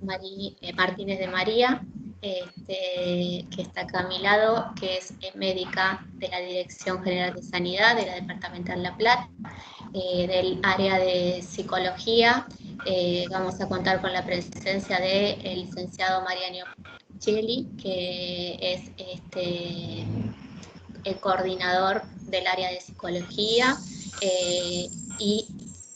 Martínez de María, que está acá a mi lado, que es médica de la Dirección General de Sanidad de la Departamental La Plata, del área de psicología. Vamos a contar con la presencia del licenciado Mariano Cheli, que es el coordinador del área de psicología, y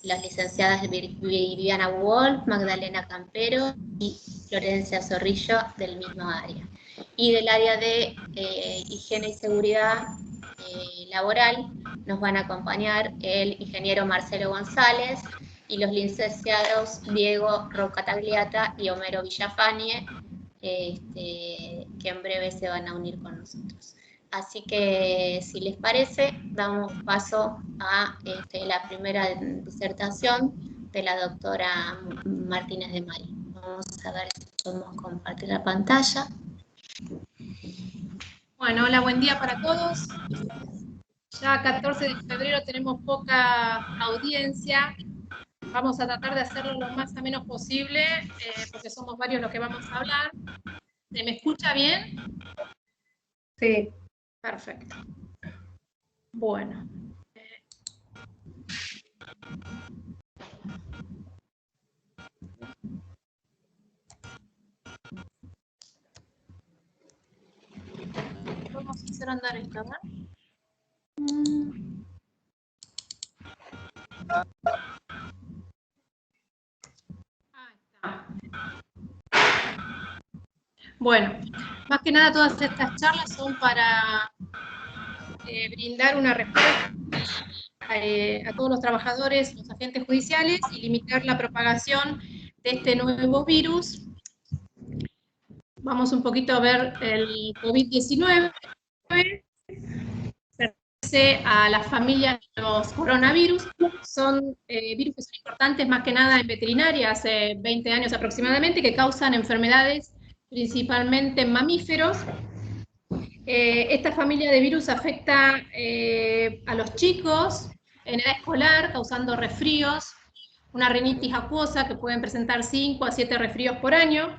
las licenciadas Viviana Wolf, Magdalena Campero y Florencia Zorrillo del mismo área. Y del área de higiene y seguridad laboral nos van a acompañar el ingeniero Marcelo González y los licenciados Diego Rocatagliata y Homero Villafañe, que en breve se van a unir con nosotros. Así que, si les parece, damos paso a la primera disertación de la doctora Martínez de María. Vamos a ver si podemos compartir la pantalla. Bueno, hola, buen día para todos. Ya 14 de febrero tenemos poca audiencia. Vamos a tratar de hacerlo lo más ameno posible, porque somos varios los que vamos a hablar. ¿Se me escucha bien? Sí. Perfecto. Bueno. Vamos a hacer andar esto, ¿verdad? Bueno, más que nada todas estas charlas son para brindar una respuesta a todos los trabajadores, los agentes judiciales, y limitar la propagación de este nuevo virus. Vamos un poquito a ver el COVID-19. Pertenece a la familia de los coronavirus. Son virus que son importantes más que nada en veterinaria, hace 20 años aproximadamente, que causan enfermedades principalmente en mamíferos. Esta familia de virus afecta a los chicos en edad escolar, causando resfríos, una rinitis acuosa que pueden presentar 5 a 7 resfríos por año.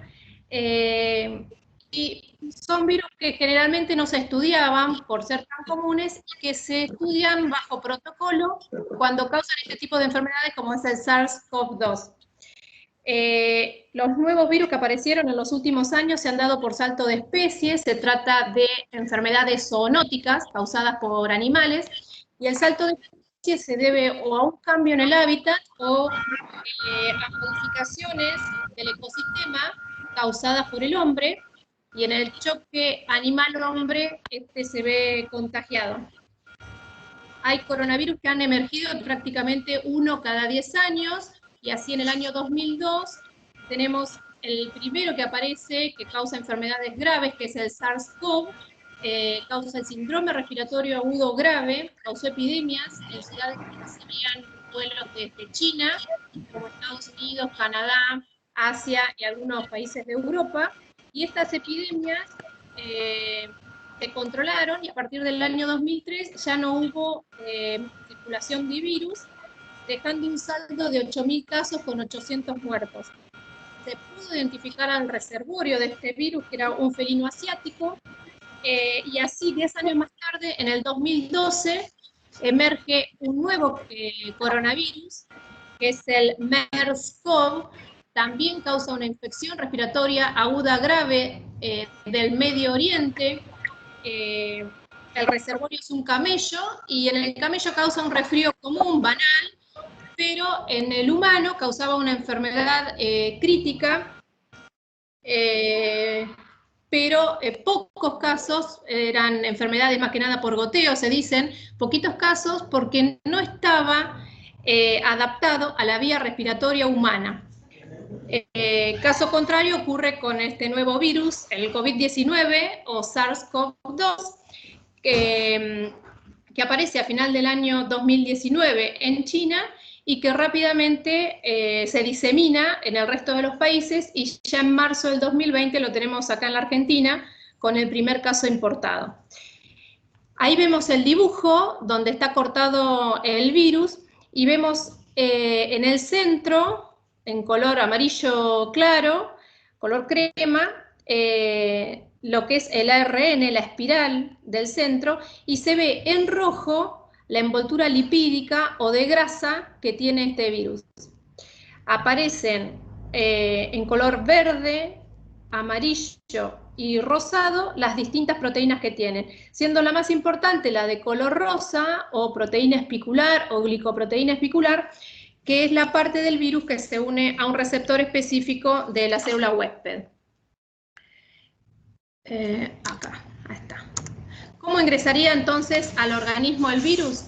Y son virus que generalmente no se estudiaban por ser tan comunes y que se estudian bajo protocolo cuando causan este tipo de enfermedades, como es el SARS-CoV-2. Los nuevos virus que aparecieron en los últimos años se han dado por salto de especies. Se trata de enfermedades zoonóticas causadas por animales, y el salto de especies se debe o a un cambio en el hábitat o a modificaciones del ecosistema causadas por el hombre, y en el choque animal-hombre se ve contagiado. Hay coronavirus que han emergido prácticamente uno cada 10 años, y así en el año 2002 tenemos el primero que aparece, que causa enfermedades graves, que es el SARS-CoV, causa el síndrome respiratorio agudo grave, causó epidemias en ciudades que recibían vuelos desde China, como Estados Unidos, Canadá, Asia y algunos países de Europa, y estas epidemias se controlaron, y a partir del año 2003 ya no hubo circulación de virus, dejando un saldo de 8.000 casos con 800 muertos. Se pudo identificar al reservorio de este virus, que era un felino asiático, y así 10 años más tarde, en el 2012, emerge un nuevo coronavirus, que es el MERS-CoV. También causa una infección respiratoria aguda grave del Medio Oriente. El reservorio es un camello, y en el camello causa un resfrío común, banal, pero en el humano causaba una enfermedad crítica, pero pocos casos eran enfermedades más que nada por goteo, se dicen, poquitos casos porque no estaba adaptado a la vía respiratoria humana. Caso contrario ocurre con este nuevo virus, el COVID-19 o SARS-CoV-2, que aparece a final del año 2019 en China y que rápidamente se disemina en el resto de los países, y ya en marzo del 2020 lo tenemos acá en la Argentina con el primer caso importado. Ahí vemos el dibujo donde está cortado el virus, y vemos en el centro, en color amarillo claro, color crema, lo que es el ARN, la espiral del centro, y se ve en rojo la envoltura lipídica o de grasa que tiene este virus. Aparecen en color verde, amarillo y rosado las distintas proteínas que tienen, siendo la más importante la de color rosa o proteína espicular o glicoproteína espicular, que es la parte del virus que se une a un receptor específico de la célula huésped. Acá, ahí está. ¿Cómo ingresaría entonces al organismo el virus?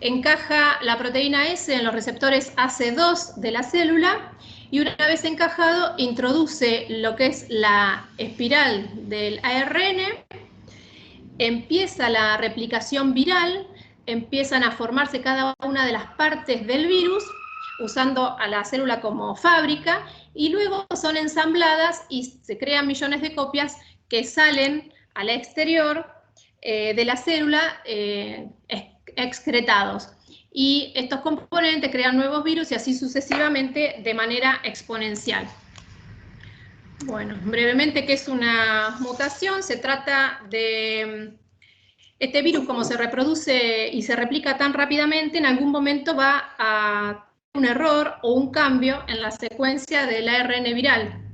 Encaja la proteína S en los receptores AC2 de la célula y una vez encajado introduce lo que es la espiral del ARN, empieza la replicación viral, empiezan a formarse cada una de las partes del virus usando a la célula como fábrica y luego son ensambladas y se crean millones de copias que salen al exterior de la célula excretados. Y estos componentes crean nuevos virus y así sucesivamente de manera exponencial. Bueno, brevemente, ¿qué es una mutación? Se trata de este virus, como se reproduce y se replica tan rápidamente, en algún momento va a un error o un cambio en la secuencia del ARN viral.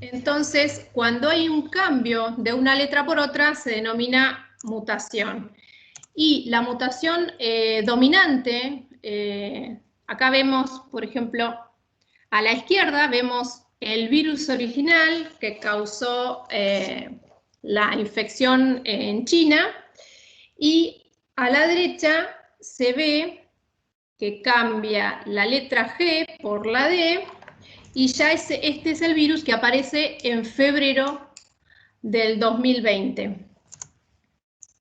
Entonces, cuando hay un cambio de una letra por otra, se denomina mutación. Y la mutación dominante, acá vemos, por ejemplo, a la izquierda vemos el virus original que causó la infección en China, y a la derecha se ve que cambia la letra G por la D, y ya este es el virus que aparece en febrero del 2020.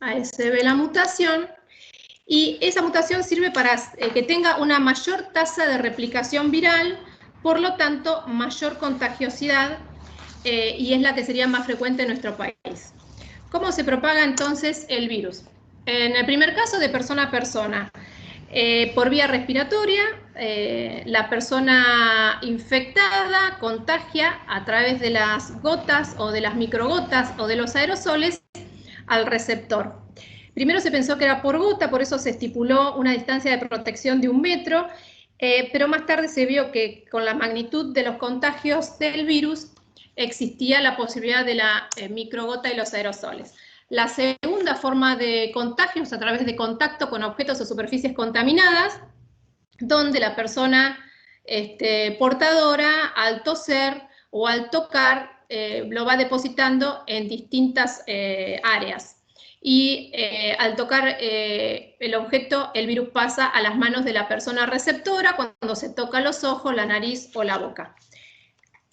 Ahí se ve la mutación, y esa mutación sirve para que tenga una mayor tasa de replicación viral, por lo tanto, mayor contagiosidad, y es la que sería más frecuente en nuestro país. ¿Cómo se propaga entonces el virus? En el primer caso, de persona a persona. Por vía respiratoria, la persona infectada contagia a través de las gotas o de las microgotas o de los aerosoles al receptor. Primero se pensó que era por gota, por eso se estipuló una distancia de protección de 1 metro, pero más tarde se vio que con la magnitud de los contagios del virus existía la posibilidad de la microgota y los aerosoles. La segunda forma de contagio es a través de contacto con objetos o superficies contaminadas, donde la persona portadora, al toser o al tocar, lo va depositando en distintas áreas. Y al tocar el objeto, el virus pasa a las manos de la persona receptora cuando se toca los ojos, la nariz o la boca.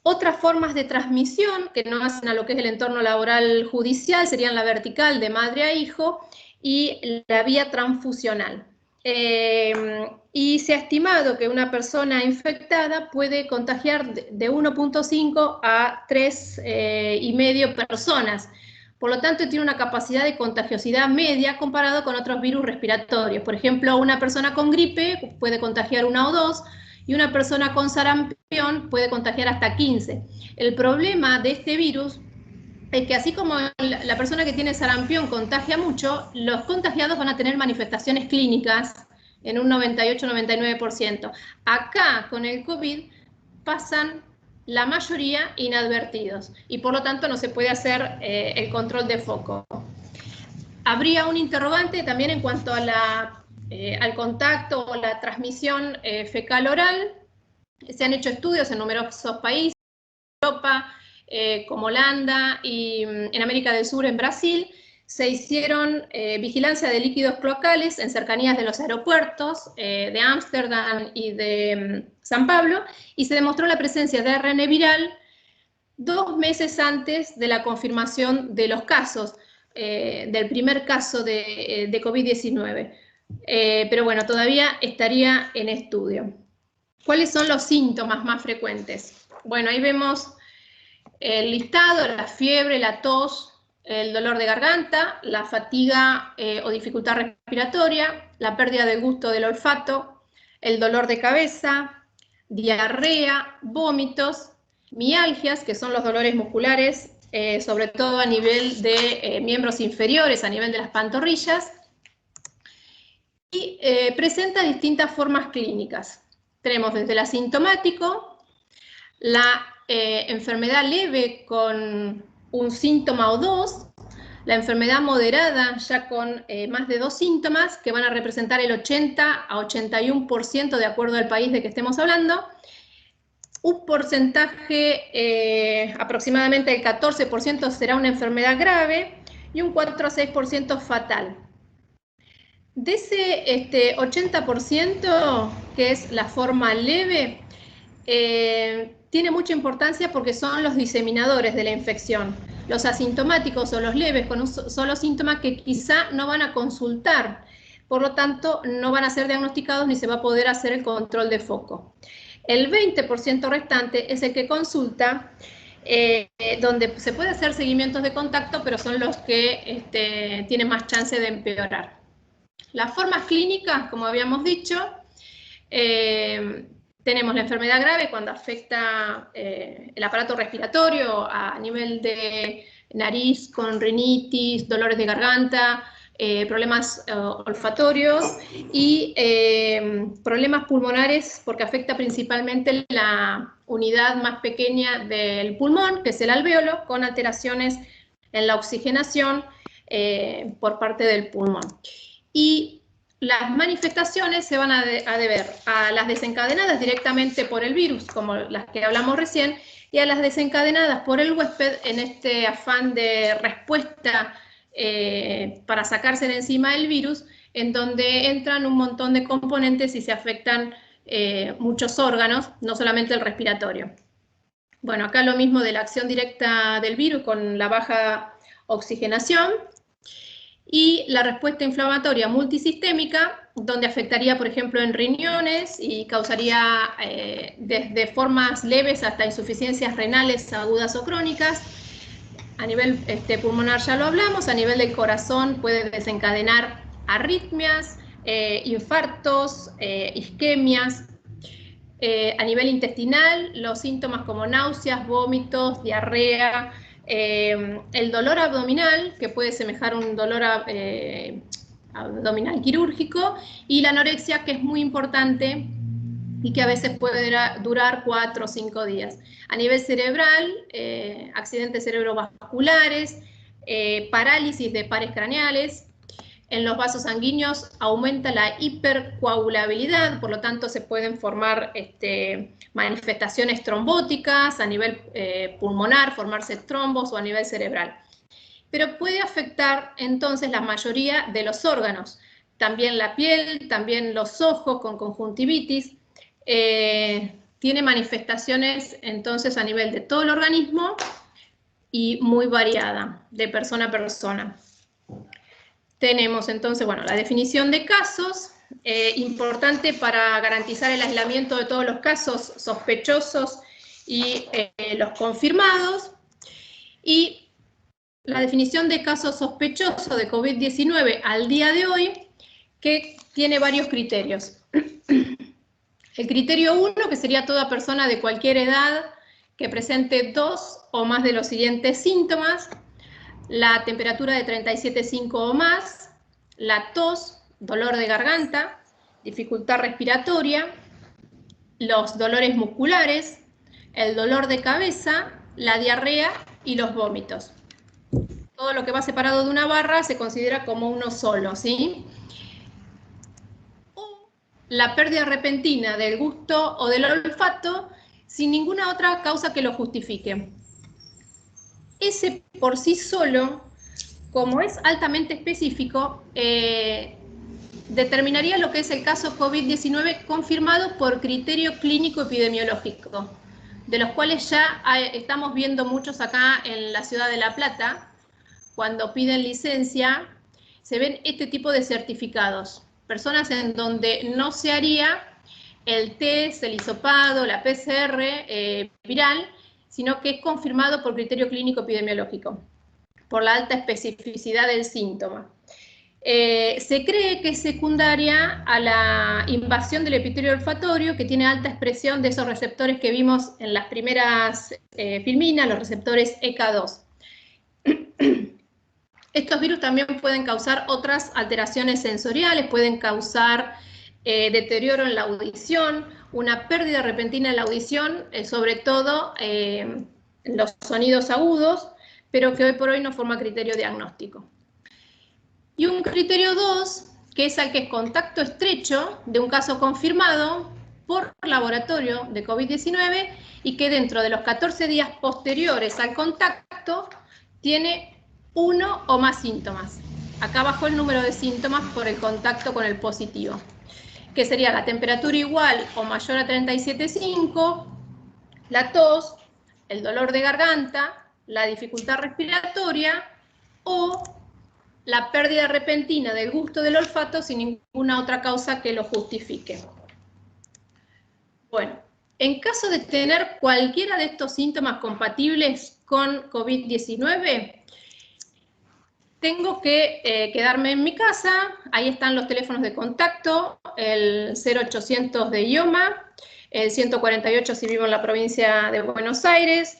Otras formas de transmisión que no hacen a lo que es el entorno laboral judicial serían la vertical de madre a hijo y la vía transfusional. Y se ha estimado que una persona infectada puede contagiar de 1.5 a 3,5 personas. Por lo tanto, tiene una capacidad de contagiosidad media comparado con otros virus respiratorios. Por ejemplo, una persona con gripe puede contagiar 1 o 2, y una persona con sarampión puede contagiar hasta 15. El problema de este virus es que así como la persona que tiene sarampión contagia mucho, los contagiados van a tener manifestaciones clínicas en un 98-99%. Acá, con el COVID, pasan la mayoría inadvertidos y por lo tanto no se puede hacer el control de foco. Habría un interrogante también en cuanto a al contacto o la transmisión fecal-oral. Se han hecho estudios en numerosos países, en Europa, como Holanda, y en América del Sur, en Brasil. Se hicieron vigilancia de líquidos cloacales en cercanías de los aeropuertos de Ámsterdam y de San Pablo, y se demostró la presencia de ARN viral 2 meses antes de la confirmación de los casos, del primer caso de COVID-19. Pero bueno, todavía estaría en estudio. ¿Cuáles son los síntomas más frecuentes? Bueno, ahí vemos el listado: la fiebre, la tos, el dolor de garganta, la fatiga o dificultad respiratoria, la pérdida del gusto del olfato, el dolor de cabeza, diarrea, vómitos, mialgias, que son los dolores musculares, sobre todo a nivel de miembros inferiores, a nivel de las pantorrillas, y presenta distintas formas clínicas. Tenemos desde el asintomático, la enfermedad leve con un síntoma o dos, la enfermedad moderada ya con más de 2 síntomas, que van a representar el 80 a 81% de acuerdo al país de que estemos hablando. Un porcentaje, aproximadamente el 14%, será una enfermedad grave y un 4 a 6% fatal. De ese 80%, que es la forma leve, tiene mucha importancia porque son los diseminadores de la infección. Los asintomáticos o los leves con un solo síntoma que quizá no van a consultar, por lo tanto no van a ser diagnosticados ni se va a poder hacer el control de foco. El 20% restante es el que consulta, donde se puede hacer seguimientos de contacto, pero son los que tienen más chance de empeorar. Las formas clínicas, como habíamos dicho, tenemos la enfermedad grave cuando afecta el aparato respiratorio a nivel de nariz con rinitis, dolores de garganta, problemas olfatorios y problemas pulmonares porque afecta principalmente la unidad más pequeña del pulmón, que es el alvéolo, con alteraciones en la oxigenación por parte del pulmón. Y las manifestaciones se van a deber a las desencadenadas directamente por el virus, como las que hablamos recién, y a las desencadenadas por el huésped en este afán de respuesta para sacarse de encima el virus, en donde entran un montón de componentes y se afectan muchos órganos, no solamente el respiratorio. Bueno, acá lo mismo de la acción directa del virus con la baja oxigenación, y la respuesta inflamatoria multisistémica, donde afectaría, por ejemplo, en riñones y causaría desde formas leves hasta insuficiencias renales agudas o crónicas. A nivel pulmonar ya lo hablamos, a nivel del corazón puede desencadenar arritmias, infartos, isquemias. A nivel intestinal, los síntomas como náuseas, vómitos, diarrea, el dolor abdominal, que puede semejar un dolor abdominal quirúrgico, y la anorexia, que es muy importante y que a veces puede durar 4 o 5 días. A nivel cerebral, accidentes cerebrovasculares, parálisis de pares craneales. En los vasos sanguíneos aumenta la hipercoagulabilidad, por lo tanto se pueden formar manifestaciones trombóticas a nivel pulmonar, formarse trombos, o a nivel cerebral. Pero puede afectar entonces la mayoría de los órganos, también la piel, también los ojos con conjuntivitis. Tiene manifestaciones entonces a nivel de todo el organismo y muy variada de persona a persona. Tenemos entonces, bueno, la definición de casos, importante para garantizar el aislamiento de todos los casos sospechosos y los confirmados. Y la definición de caso sospechoso de COVID-19 al día de hoy, que tiene varios criterios. El criterio 1, que sería toda persona de cualquier edad que presente 2 o más de los siguientes síntomas: la temperatura de 37,5 o más, la tos, dolor de garganta, dificultad respiratoria, los dolores musculares, el dolor de cabeza, la diarrea y los vómitos. Todo lo que va separado de una barra se considera como uno solo, ¿sí? O la pérdida repentina del gusto o del olfato sin ninguna otra causa que lo justifique. Ese por sí solo, como es altamente específico, determinaría lo que es el caso COVID-19 confirmado por criterio clínico epidemiológico, de los cuales ya estamos viendo muchos acá en la ciudad de La Plata. Cuando piden licencia, se ven este tipo de certificados. Personas en donde no se haría el test, el hisopado, la PCR viral, sino que es confirmado por criterio clínico epidemiológico, por la alta especificidad del síntoma. Se cree que es secundaria a la invasión del epitelio olfatorio, que tiene alta expresión de esos receptores que vimos en las primeras filminas, los receptores ECA2. Estos virus también pueden causar otras alteraciones sensoriales, pueden causar deterioro en la audición, una pérdida repentina en la audición, sobre todo en los sonidos agudos, pero que hoy por hoy no forma criterio diagnóstico. Y un criterio 2, que es el que es contacto estrecho de un caso confirmado por laboratorio de COVID-19 y que dentro de los 14 días posteriores al contacto tiene uno o más síntomas. Acá bajó el número de síntomas por el contacto con el positivo, que sería la temperatura igual o mayor a 37,5, la tos, el dolor de garganta, la dificultad respiratoria o la pérdida repentina del gusto del olfato sin ninguna otra causa que lo justifique. Bueno, en caso de tener cualquiera de estos síntomas compatibles con COVID-19, tengo que quedarme en mi casa. Ahí están los teléfonos de contacto, el 0800 de IOMA, el 148 si vivo en la provincia de Buenos Aires,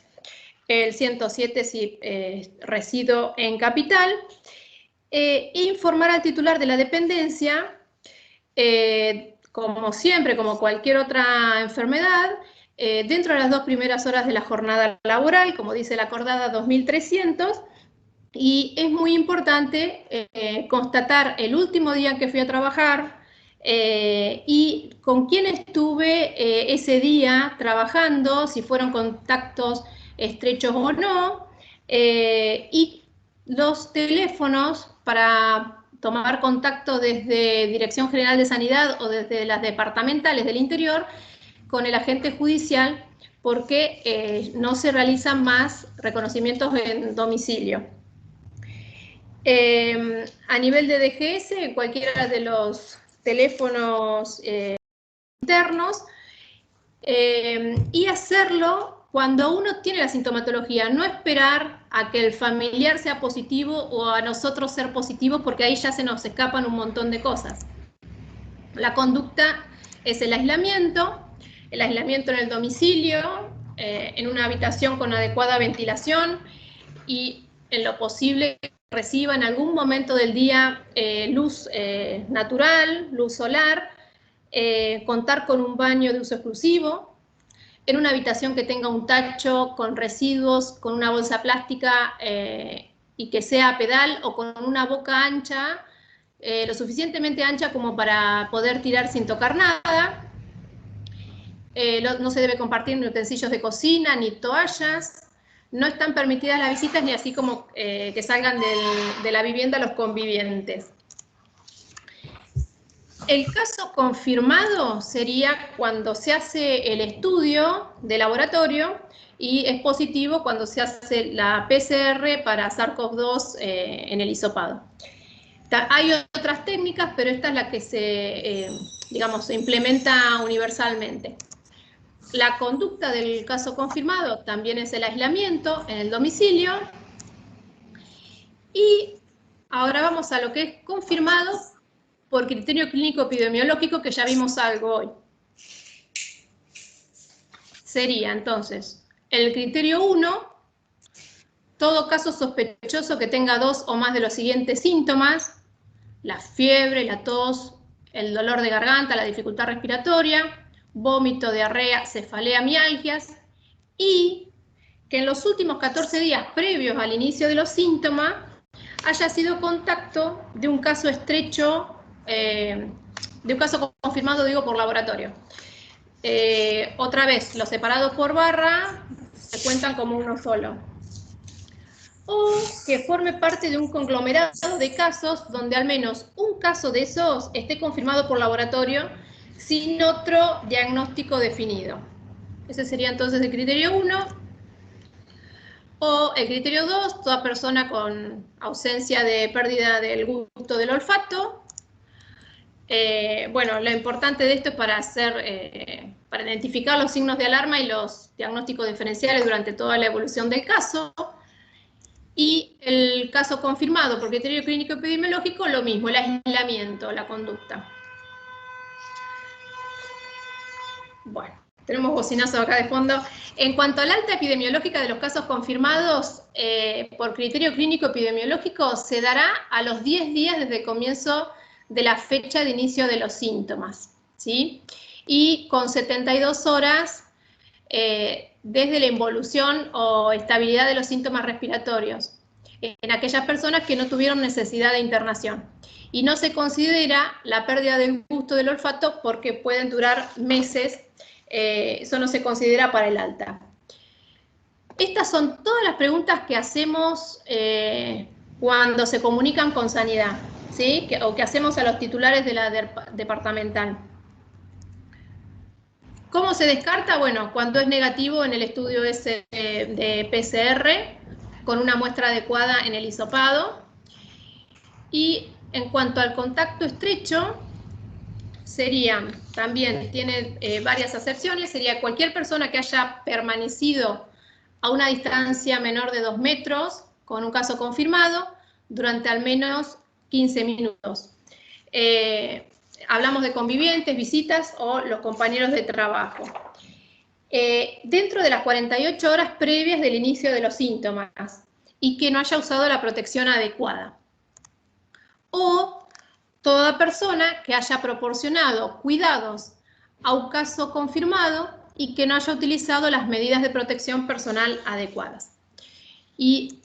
el 107 si resido en Capital. Informar al titular de la dependencia, como siempre, como cualquier otra enfermedad, dentro de las 2 primeras horas de la jornada laboral, como dice la acordada 2300, y es muy importante constatar el último día en que fui a trabajar y con quién estuve ese día trabajando, si fueron contactos estrechos o no, y los teléfonos para tomar contacto desde Dirección General de Sanidad o desde las departamentales del interior con el agente judicial, porque no se realizan más reconocimientos en domicilio. A nivel de DGS, en cualquiera de los teléfonos internos, y hacerlo cuando uno tiene la sintomatología, no esperar a que el familiar sea positivo o a nosotros ser positivos, porque ahí ya se nos escapan un montón de cosas. La conducta es el aislamiento en el domicilio, en una habitación con adecuada ventilación y en lo posible reciba en algún momento del día luz natural, luz solar, contar con un baño de uso exclusivo, en una habitación que tenga un tacho con residuos, con una bolsa plástica y que sea a pedal o con una boca ancha, lo suficientemente ancha como para poder tirar sin tocar nada. No se debe compartir ni utensilios de cocina ni toallas. No están permitidas las visitas ni así como que salgan de la vivienda los convivientes. El caso confirmado sería cuando se hace el estudio de laboratorio y es positivo cuando se hace la PCR para SARS-CoV-2 en el hisopado. Hay otras técnicas, pero esta es la que se implementa universalmente. La conducta del caso confirmado también es el aislamiento en el domicilio. Y ahora vamos a lo que es confirmado por criterio clínico epidemiológico, que ya vimos algo hoy. Sería entonces el criterio 1, todo caso sospechoso que tenga 2 o más de los siguientes síntomas: la fiebre, la tos, el dolor de garganta, la dificultad respiratoria, vómito, diarrea, cefalea, mialgias, y que en los últimos 14 días previos al inicio de los síntomas haya sido contacto de un caso estrecho, de un caso confirmado, digo, por laboratorio. Otra vez, los separados por barra se cuentan como uno solo. O que forme parte de un conglomerado de casos donde al menos un caso de esos esté confirmado por laboratorio sin otro diagnóstico definido. Ese sería entonces el criterio 1. O el criterio 2, toda persona con ausencia de pérdida del gusto del olfato. Bueno, lo importante de esto es para identificar los signos de alarma y los diagnósticos diferenciales durante toda la evolución del caso. Y el caso confirmado por criterio clínico epidemiológico, lo mismo, el aislamiento, la conducta. Bueno, tenemos bocinazo acá de fondo. En cuanto al alta epidemiológica de los casos confirmados por criterio clínico epidemiológico, se dará a los 10 días desde el comienzo de la fecha de inicio de los síntomas, ¿sí? Y con 72 horas desde la involución o estabilidad de los síntomas respiratorios en aquellas personas que no tuvieron necesidad de internación. Y no se considera la pérdida del gusto del olfato porque pueden durar meses, eso no se considera para el alta. Estas son todas las preguntas que hacemos cuando se comunican con sanidad, ¿sí? O que hacemos a los titulares de la departamental. ¿Cómo se descarta? Bueno, cuando es negativo en el estudio ese de PCR, con una muestra adecuada en el hisopado. Y en cuanto al contacto estrecho, serían, también tiene varias acepciones, sería cualquier persona que haya permanecido a una distancia menor de 2 metros, con un caso confirmado, durante al menos 15 minutos. Hablamos de convivientes, visitas o los compañeros de trabajo. Dentro de las 48 horas previas del inicio de los síntomas y que no haya usado la protección adecuada. O toda persona que haya proporcionado cuidados a un caso confirmado y que no haya utilizado las medidas de protección personal adecuadas. Y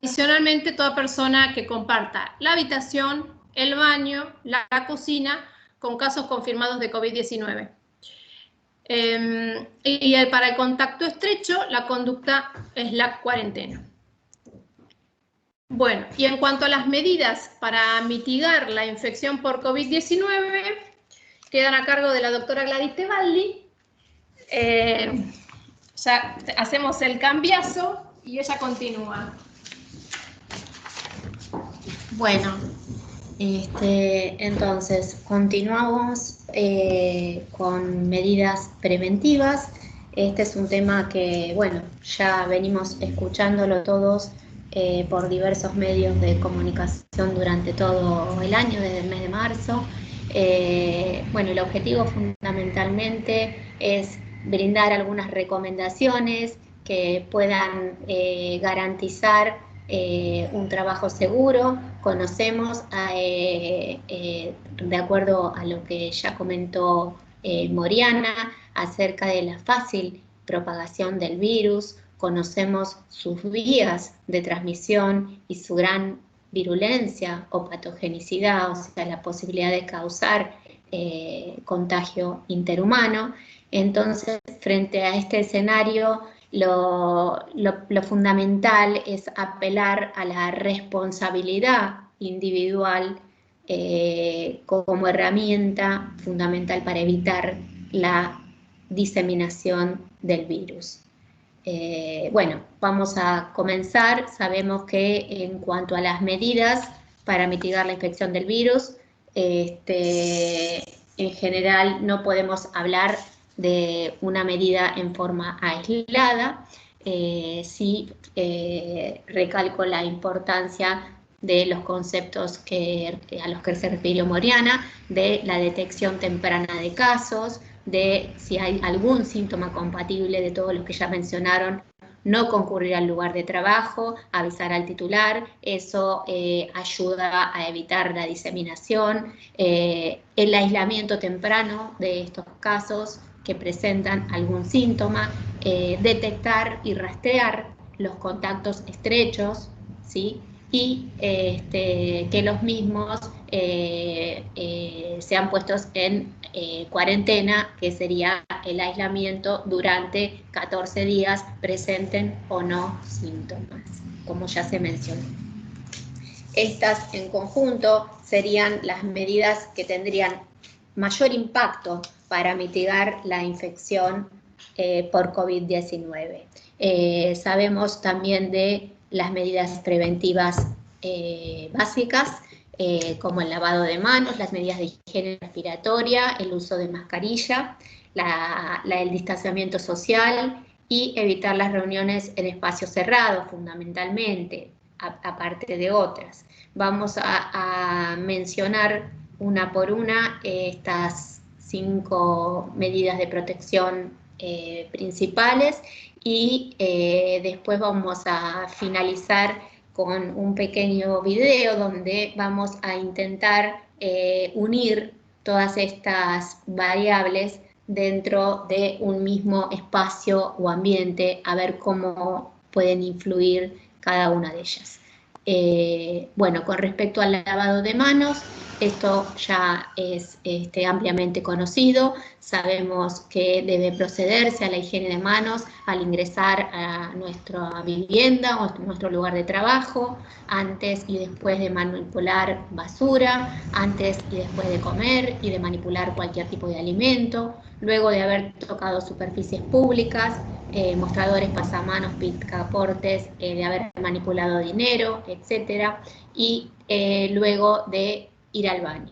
adicionalmente, toda persona que comparta la habitación, el baño, la cocina con casos confirmados de COVID-19. Y para el contacto estrecho, la conducta es la cuarentena. Bueno, y en cuanto a las medidas para mitigar la infección por COVID-19, quedan a cargo de la doctora Gladys Tebaldi. Ya hacemos el cambiazo y ella continúa. Bueno, entonces continuamos con medidas preventivas. Este es un tema que, bueno, ya venimos escuchándolo todos por diversos medios de comunicación durante todo el año, desde el mes de marzo. Bueno, el objetivo fundamentalmente es brindar algunas recomendaciones que puedan garantizar un trabajo seguro. Conocemos, de acuerdo a lo que ya comentó Moriana, acerca de la fácil propagación del virus, conocemos sus vías de transmisión y su gran virulencia o patogenicidad, o sea, la posibilidad de causar contagio interhumano. Entonces, frente a este escenario, lo fundamental es apelar a la responsabilidad individual como herramienta fundamental para evitar la diseminación del virus. Bueno, vamos a comenzar. Sabemos que en cuanto a las medidas para mitigar la infección del virus, en general no podemos hablar de una medida en forma aislada. Sí recalco la importancia de los conceptos a los que se refirió Moriana, de la detección temprana de casos, de si hay algún síntoma compatible de todos los que ya mencionaron, no concurrir al lugar de trabajo, avisar al titular. Eso ayuda a evitar la diseminación, el aislamiento temprano de estos casos que presentan algún síntoma, detectar y rastrear los contactos estrechos, ¿sí? Y que los mismos sean puestos en cuarentena, que sería el aislamiento durante 14 días, presenten o no síntomas, como ya se mencionó. Estas en conjunto serían las medidas que tendrían mayor impacto para mitigar la infección por COVID-19. Sabemos también de las medidas preventivas básicas, como el lavado de manos, las medidas de higiene respiratoria, el uso de mascarilla, el distanciamiento social y evitar las reuniones en espacios cerrados, fundamentalmente, aparte de otras. Vamos a mencionar una por una estas 5 medidas de protección principales y después vamos a finalizar con un pequeño video donde vamos a intentar unir todas estas variables dentro de un mismo espacio o ambiente, a ver cómo pueden influir cada una de ellas. Bueno, con respecto al lavado de manos, esto ya es ampliamente conocido. Sabemos que debe procederse a la higiene de manos al ingresar a nuestra vivienda o a nuestro lugar de trabajo, antes y después de manipular basura, antes y después de comer y de manipular cualquier tipo de alimento, luego de haber tocado superficies públicas, mostradores, pasamanos, picaportes, de haber manipulado dinero, etcétera, y luego de ir al baño.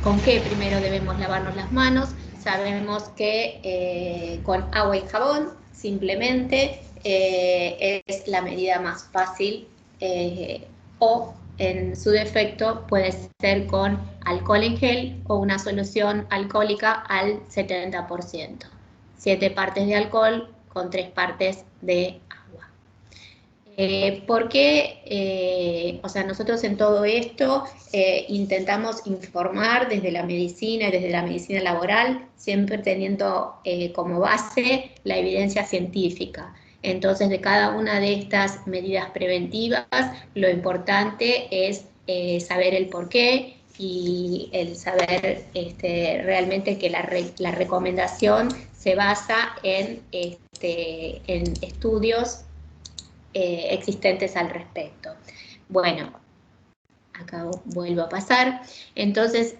¿Con qué primero debemos lavarnos las manos? Sabemos que con agua y jabón, simplemente, es la medida más fácil, o en su defecto puede ser con alcohol en gel o una solución alcohólica al 70%. 7 partes de alcohol con 3 partes de agua. ¿Por qué? O sea, nosotros en todo esto intentamos informar desde la medicina y desde la medicina laboral, siempre teniendo como base la evidencia científica. Entonces, de cada una de estas medidas preventivas, lo importante es saber el porqué y el saber realmente que la recomendación se basa en estudios existentes al respecto. Bueno, acá vuelvo a pasar. Entonces,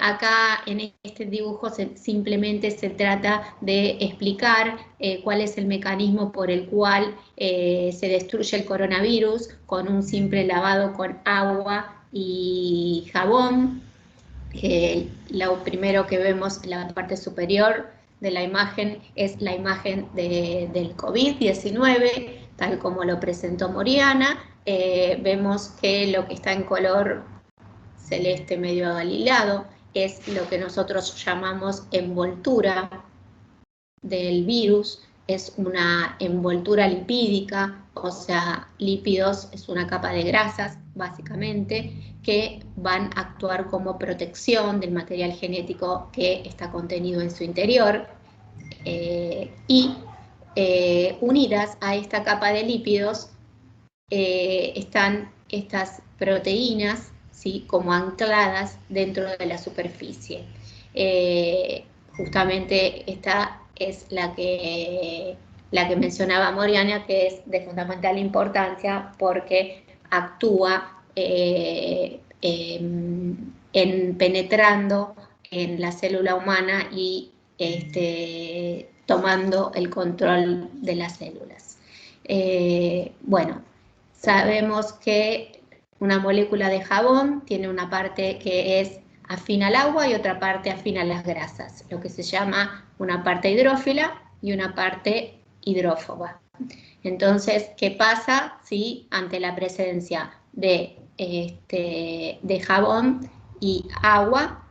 acá en este dibujo simplemente se trata de explicar cuál es el mecanismo por el cual se destruye el coronavirus con un simple lavado con agua y jabón. Lo primero que vemos en la parte superior de la imagen es la imagen del COVID-19, tal como lo presentó Moriana. Vemos que lo que está en color celeste medio alilado es lo que nosotros llamamos envoltura del virus, es una envoltura lipídica, o sea, lípidos es una capa de grasas, básicamente, que van a actuar como protección del material genético que está contenido en su interior, y unidas a esta capa de lípidos están estas proteínas, ¿sí?, como ancladas dentro de la superficie. Justamente esta es la que mencionaba Moriana, que es de fundamental importancia porque actúa penetrando en la célula humana y tomando el control de las células. Bueno, sabemos que una molécula de jabón tiene una parte que es afín al agua y otra parte afín a las grasas, lo que se llama una parte hidrófila y una parte hidrófoba. Entonces, ¿qué pasa si ante la presencia de jabón y agua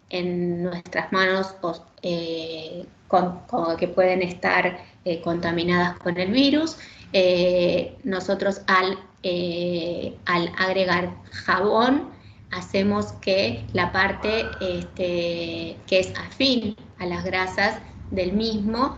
en nuestras manos que pueden estar contaminadas con el virus? Nosotros al agregar jabón hacemos que la parte que es afín a las grasas del mismo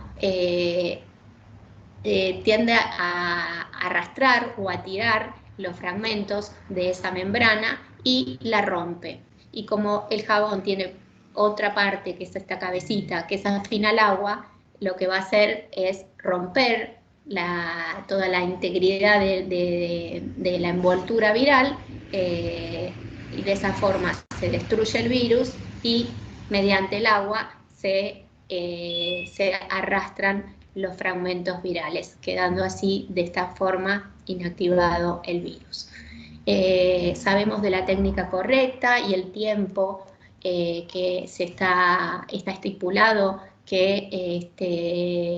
tiende a arrastrar o a tirar los fragmentos de esa membrana y la rompe. Y como el jabón tiene otra parte, que es esta cabecita, que es afín al agua, lo que va a hacer es romper toda la integridad de la envoltura viral, y de esa forma se destruye el virus y mediante el agua se arrastran los fragmentos virales, quedando así de esta forma inactivado el virus. Sabemos de la técnica correcta y el tiempo que está estipulado que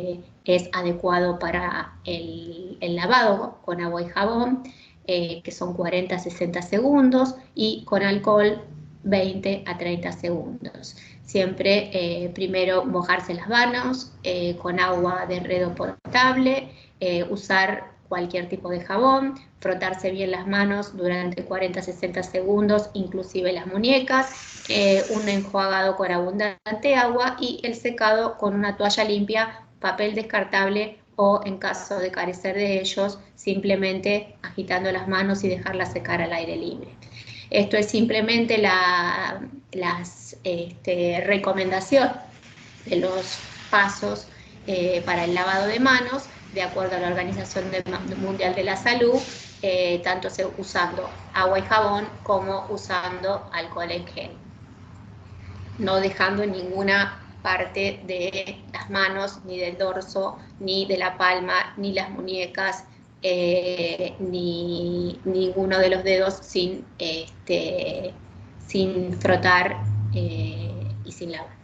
es adecuado para el lavado con agua y jabón, que son 40 a 60 segundos, y con alcohol 20 a 30 segundos. Siempre primero mojarse las manos con agua de enredo potable, usar cualquier tipo de jabón, frotarse bien las manos durante 40 a 60 segundos, inclusive las muñecas, un enjuagado con abundante agua y el secado con una toalla limpia, papel descartable o, en caso de carecer de ellos, simplemente agitando las manos y dejarlas secar al aire libre. Esto es simplemente las recomendación de los pasos para el lavado de manos, de acuerdo a la Organización Mundial de la Salud, tanto usando agua y jabón como usando alcohol en gel, no dejando ninguna parte de las manos, ni del dorso, ni de la palma, ni las muñecas, ni ninguno de los dedos sin frotar y sin lavar.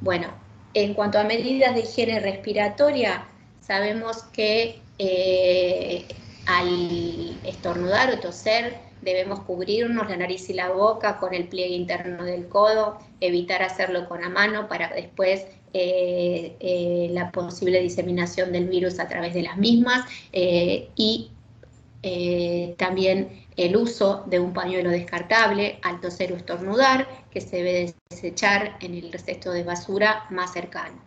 Bueno, en cuanto a medidas de higiene respiratoria, sabemos que al estornudar o toser debemos cubrirnos la nariz y la boca con el pliegue interno del codo, evitar hacerlo con la mano para después la posible diseminación del virus a través de las mismas, y también el uso de un pañuelo descartable al toser o estornudar, que se debe desechar en el cesto de basura más cercano.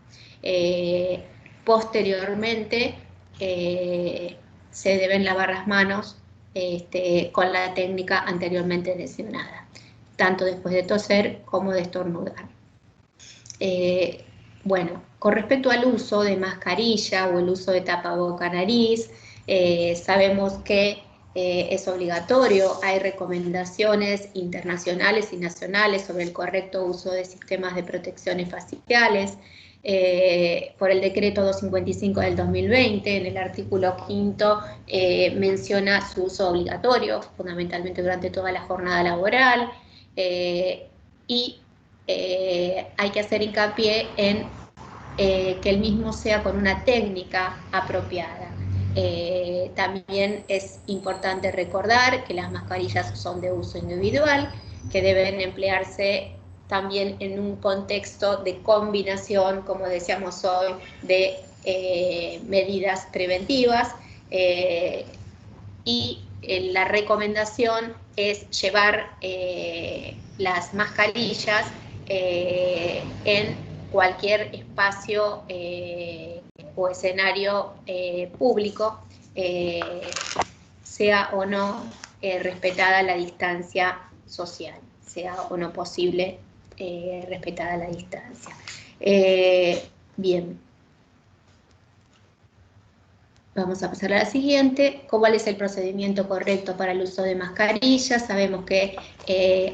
Posteriormente, se deben lavar las manos con la técnica anteriormente mencionada, tanto después de toser como de estornudar. Bueno, con respecto al uso de mascarilla o el uso de tapaboca-nariz, sabemos que es obligatorio. Hay recomendaciones internacionales y nacionales sobre el correcto uso de sistemas de protecciones faciales. Por el decreto 255 del 2020, en el artículo 5 menciona su uso obligatorio, fundamentalmente durante toda la jornada laboral, y hay que hacer hincapié en que el mismo sea con una técnica apropiada. También es importante recordar que las mascarillas son de uso individual, que deben emplearse también en un contexto de combinación, como decíamos hoy, de medidas preventivas, y la recomendación es llevar las mascarillas en cualquier espacio o escenario público, sea o no respetada la distancia social, sea o no posible respetada la distancia. Bien. Vamos a pasar a la siguiente. ¿Cuál es el procedimiento correcto para el uso de mascarillas? Sabemos que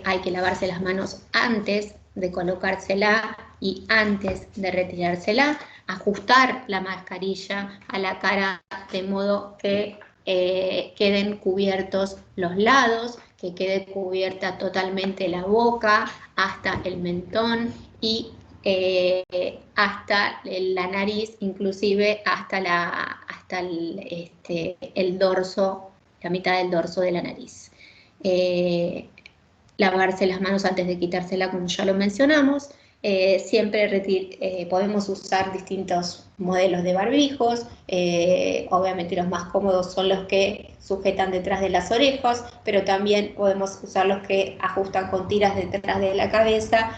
hay que lavarse las manos antes de colocársela y antes de retirársela, ajustar la mascarilla a la cara de modo que queden cubiertos los lados, que quede cubierta totalmente la boca hasta el mentón y hasta la nariz, inclusive hasta el dorso, la mitad del dorso de la nariz. Lavarse las manos antes de quitársela, como ya lo mencionamos. Siempre podemos usar distintos modelos de barbijos, obviamente los más cómodos son los que sujetan detrás de las orejas, pero también podemos usar los que ajustan con tiras detrás de la cabeza,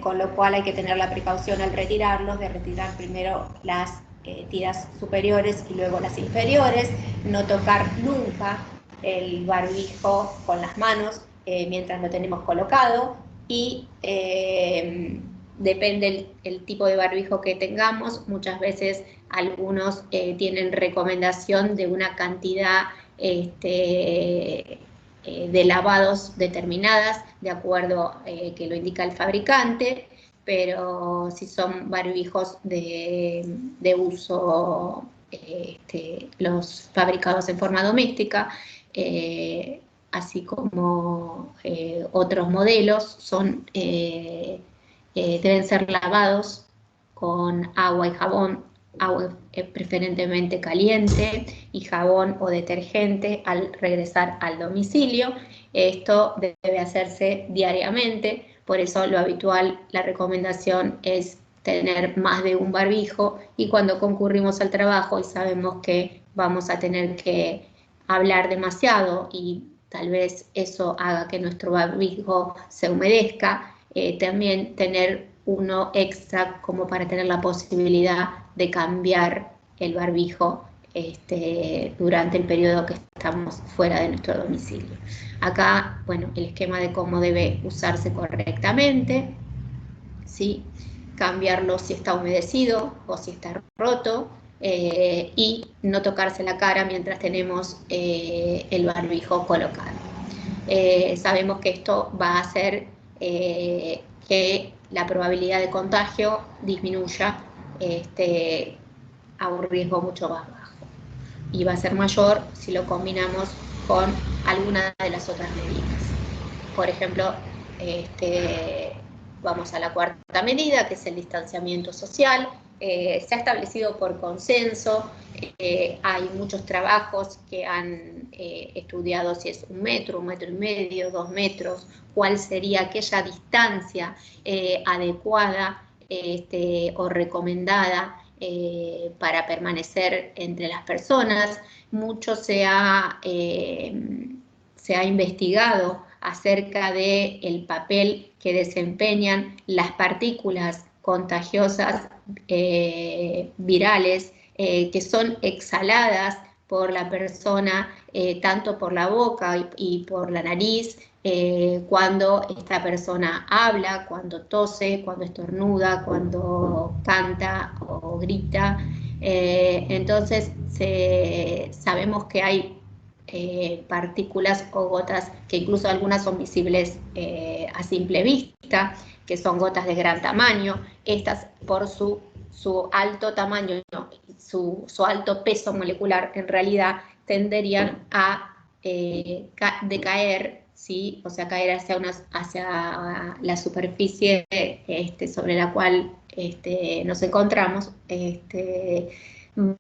con lo cual hay que tener la precaución al retirarlos, de retirar primero las tiras superiores y luego las inferiores, no tocar nunca el barbijo con las manos mientras lo tenemos colocado, y depende el tipo de barbijo que tengamos. Muchas veces algunos tienen recomendación de una cantidad de lavados determinadas, de acuerdo que lo indica el fabricante, pero si son barbijos de uso, los fabricados en forma doméstica, así como otros modelos, deben ser lavados con agua y jabón, agua preferentemente caliente y jabón o detergente al regresar al domicilio. Esto debe hacerse diariamente, por eso lo habitual, la recomendación es tener más de un barbijo, y cuando concurrimos al trabajo y sabemos que vamos a tener que hablar demasiado y tal vez eso haga que nuestro barbijo se humedezca, también tener uno extra como para tener la posibilidad de cambiar el barbijo durante el periodo que estamos fuera de nuestro domicilio. Acá, bueno, el esquema de cómo debe usarse correctamente, ¿sí? Cambiarlo si está humedecido o si está roto, y no tocarse la cara mientras tenemos el barbijo colocado. Sabemos que esto va a hacer que la probabilidad de contagio disminuya a un riesgo mucho más bajo, y va a ser mayor si lo combinamos con alguna de las otras medidas. Por ejemplo, vamos a la cuarta medida, que es el distanciamiento social. Se ha establecido por consenso, hay muchos trabajos que han estudiado si es 1 metro, 1,5 metros, 2 metros, cuál sería aquella distancia adecuada o recomendada para permanecer entre las personas. Mucho se ha investigado acerca del papel que desempeñan las partículas contagiosas virales que son exhaladas por la persona, tanto por la boca y por la nariz, cuando esta persona habla, cuando tose, cuando estornuda, cuando canta o grita. Entonces sabemos que hay partículas o gotas, que incluso algunas son visibles a simple vista, que son gotas de gran tamaño. Estas, por su alto tamaño, su alto peso molecular, en realidad tenderían a decaer, ¿sí? O sea, caer hacia la superficie sobre la cual nos encontramos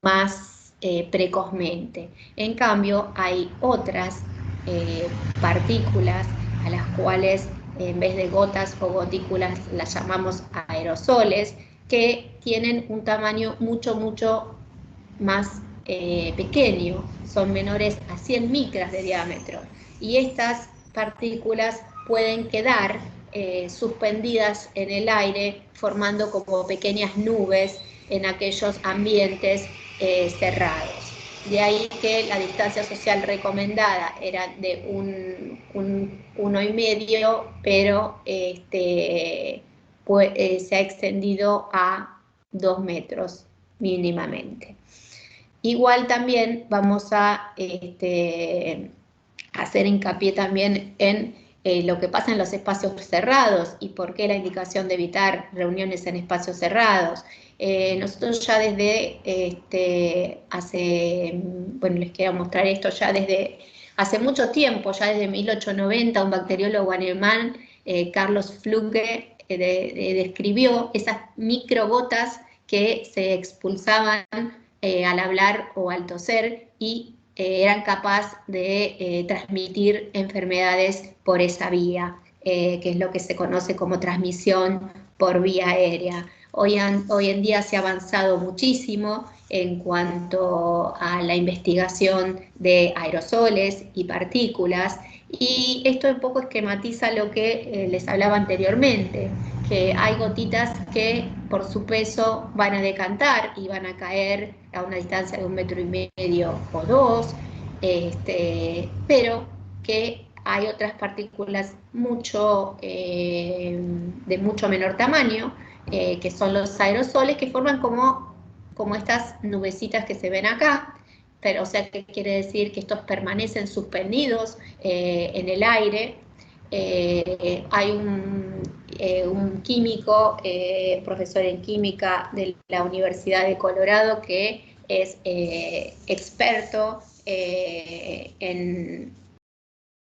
más precozmente. En cambio, hay otras partículas a las cuales, en vez de gotas o gotículas, las llamamos aerosoles, que tienen un tamaño mucho más pequeño, son menores a 100 micras de diámetro, y estas partículas pueden quedar suspendidas en el aire, formando como pequeñas nubes en aquellos ambientes cerrados. De ahí que la distancia social recomendada era de 1,5, pero se ha extendido a 2 metros mínimamente. Igual también vamos a hacer hincapié también en lo que pasa en los espacios cerrados y por qué la indicación de evitar reuniones en espacios cerrados. Nosotros ya desde les quiero mostrar esto, ya desde hace mucho tiempo, ya desde 1890, un bacteriólogo alemán, Carlos Fluke, describió esas microgotas que se expulsaban al hablar o al toser, y eran capaces de transmitir enfermedades por esa vía, que es lo que se conoce como transmisión por vía aérea. Hoy en día se ha avanzado muchísimo en cuanto a la investigación de aerosoles y partículas, y esto un poco esquematiza lo que les hablaba anteriormente, que hay gotitas que por su peso van a decantar y van a caer a una distancia de 1,5 metros o 2, pero que hay otras partículas de mucho menor tamaño, que son los aerosoles, que forman como estas nubecitas que se ven acá. Pero, o sea, ¿qué quiere decir? Que estos permanecen suspendidos en el aire. Hay un químico, profesor en química de la Universidad de Colorado, que es experto en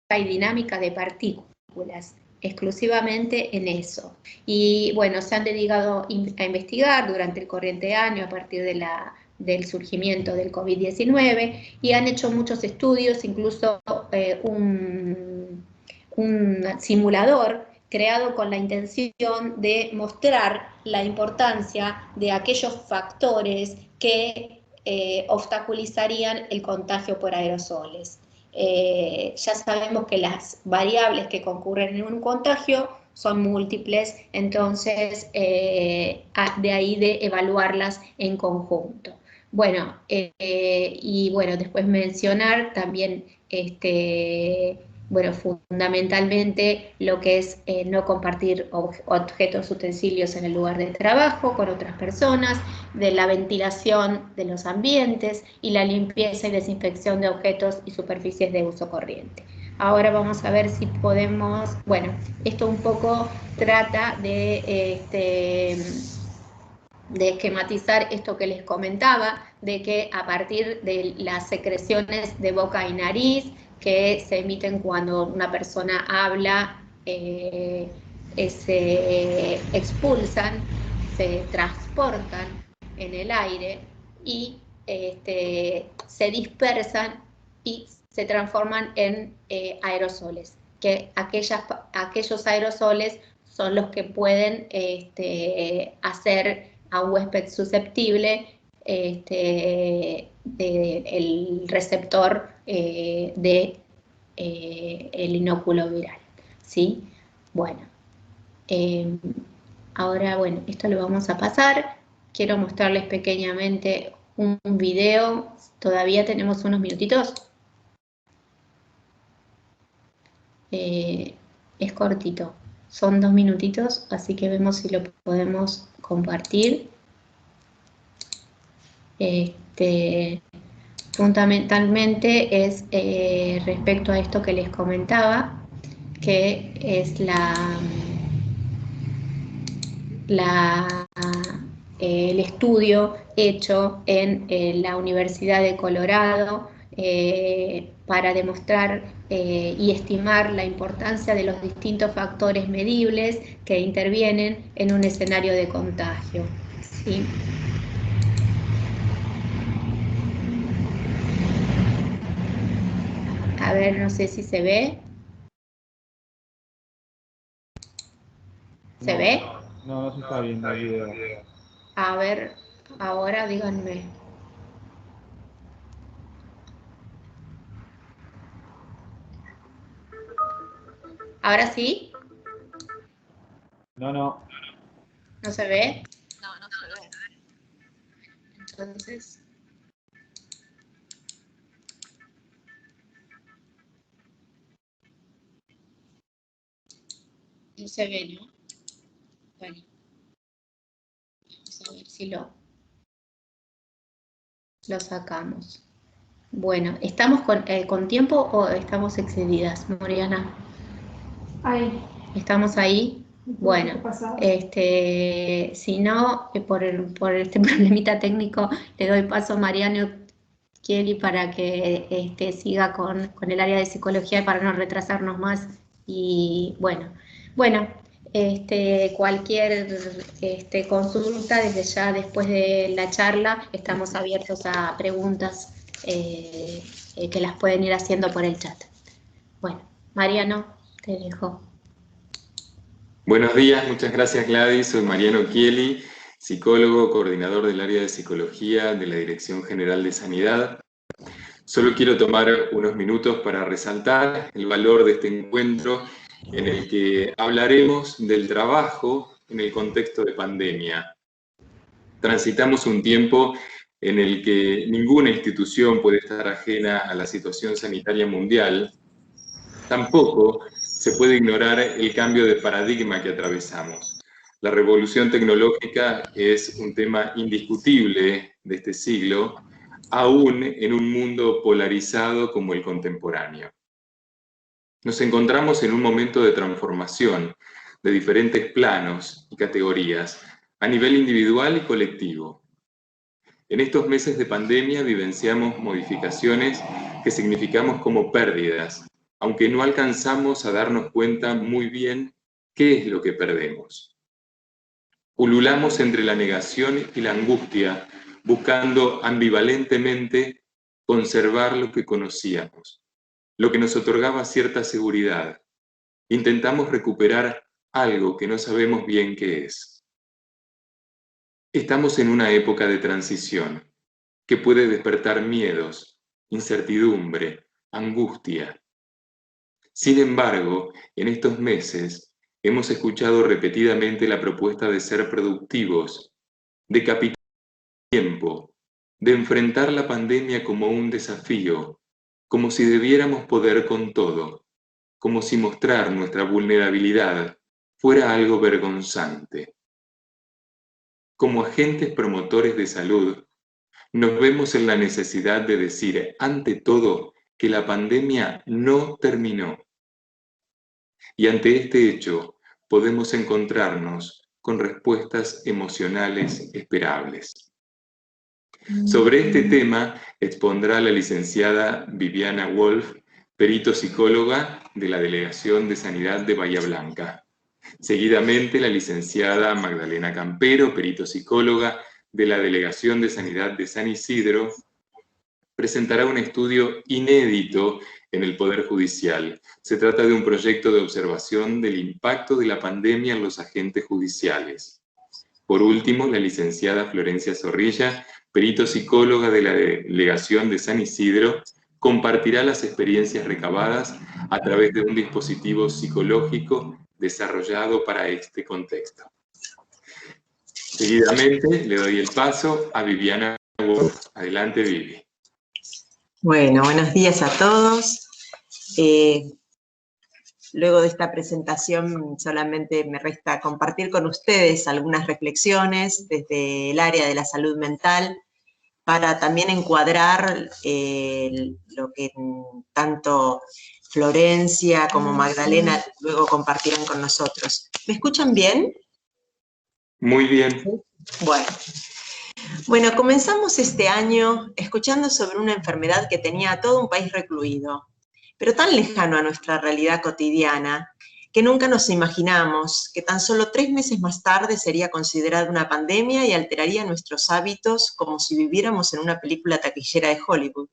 dinámica de partículas, exclusivamente en eso. Y bueno, se han dedicado a investigar durante el corriente año a partir del surgimiento del COVID-19 y han hecho muchos estudios, incluso un simulador creado con la intención de mostrar la importancia de aquellos factores que obstaculizarían el contagio por aerosoles. Ya sabemos que las variables que concurren en un contagio son múltiples, entonces de ahí de evaluarlas en conjunto. Bueno, y bueno, después mencionar también bueno, fundamentalmente lo que es no compartir objetos, utensilios en el lugar de trabajo con otras personas, de la ventilación de los ambientes y la limpieza y desinfección de objetos y superficies de uso corriente. Ahora vamos a ver si podemos, bueno, esto un poco trata de esquematizar esto que les comentaba, de que a partir de las secreciones de boca y nariz que se emiten cuando una persona habla, se expulsan, se transportan en el aire y se dispersan y se transforman en aerosoles, que aquellos aerosoles son los que pueden hacer a un huésped susceptible el receptor del inóculo viral, ¿sí? Bueno, ahora, bueno, esto lo vamos a pasar. Quiero mostrarles pequeñamente un video. Todavía tenemos unos minutitos. Es cortito. Son 2 minutitos, así que vemos si lo podemos compartir. Fundamentalmente es respecto a esto que les comentaba, que es el estudio hecho en la Universidad de Colorado para demostrar y estimar la importancia de los distintos factores medibles que intervienen en un escenario de contagio, ¿sí? A ver, no sé si se ve. ¿Se ve? No se está viendo el video. A ver, ahora díganme. ¿Ahora sí? No. ¿No se ve? No, no se ve. Entonces... no se ve, ¿no? Bueno. Vamos a ver si lo sacamos. Bueno, ¿estamos con tiempo o estamos excedidas, Mariana? Ahí. ¿Estamos ahí? Bueno, si no, por este problemita técnico, le doy paso a Mariano Chieli para que siga con el área de psicología para no retrasarnos más. Y bueno, cualquier consulta desde ya después de la charla, estamos abiertos a preguntas que las pueden ir haciendo por el chat. Bueno, Mariano, te dejo. Buenos días, muchas gracias Gladys, soy Mariano Chieli, psicólogo, coordinador del área de psicología de la Dirección General de Sanidad. Solo quiero tomar unos minutos para resaltar el valor de este encuentro en el que hablaremos del trabajo en el contexto de pandemia. Transitamos un tiempo en el que ninguna institución puede estar ajena a la situación sanitaria mundial. Tampoco se puede ignorar el cambio de paradigma que atravesamos. La revolución tecnológica es un tema indiscutible de este siglo, aún en un mundo polarizado como el contemporáneo. Nos encontramos en un momento de transformación de diferentes planos y categorías, a nivel individual y colectivo. En estos meses de pandemia vivenciamos modificaciones que significamos como pérdidas, aunque no alcanzamos a darnos cuenta muy bien qué es lo que perdemos. Ululamos entre la negación y la angustia, buscando ambivalentemente conservar lo que conocíamos, lo que nos otorgaba cierta seguridad. Intentamos recuperar algo que no sabemos bien qué es. Estamos en una época de transición que puede despertar miedos, incertidumbre, angustia. Sin embargo, en estos meses hemos escuchado repetidamente la propuesta de ser productivos, de capitalizar tiempo, de enfrentar la pandemia como un desafío, como si debiéramos poder con todo, como si mostrar nuestra vulnerabilidad fuera algo vergonzante. Como agentes promotores de salud, nos vemos en la necesidad de decir, ante todo, que la pandemia no terminó. Y ante este hecho, podemos encontrarnos con respuestas emocionales esperables. Sobre este tema expondrá la licenciada Viviana Wolf, perito psicóloga de la Delegación de Sanidad de Bahía Blanca. Seguidamente, la licenciada Magdalena Campero, perito psicóloga de la Delegación de Sanidad de San Isidro, presentará un estudio inédito en el Poder Judicial. Se trata de un proyecto de observación del impacto de la pandemia en los agentes judiciales. Por último, la licenciada Florencia Zorrilla, perito psicóloga de la Delegación de San Isidro, compartirá las experiencias recabadas a través de un dispositivo psicológico desarrollado para este contexto. Seguidamente le doy el paso a Viviana Wolf. Adelante, Vivi. Bueno, buenos días a todos. Luego de esta presentación solamente me resta compartir con ustedes algunas reflexiones desde el área de la salud mental para también encuadrar lo que tanto Florencia como Magdalena luego compartirán con nosotros. ¿Me escuchan bien? Muy bien. Bueno, comenzamos este año escuchando sobre una enfermedad que tenía a todo un país recluido, pero tan lejano a nuestra realidad cotidiana que nunca nos imaginamos que tan solo 3 meses más tarde sería considerada una pandemia y alteraría nuestros hábitos como si viviéramos en una película taquillera de Hollywood.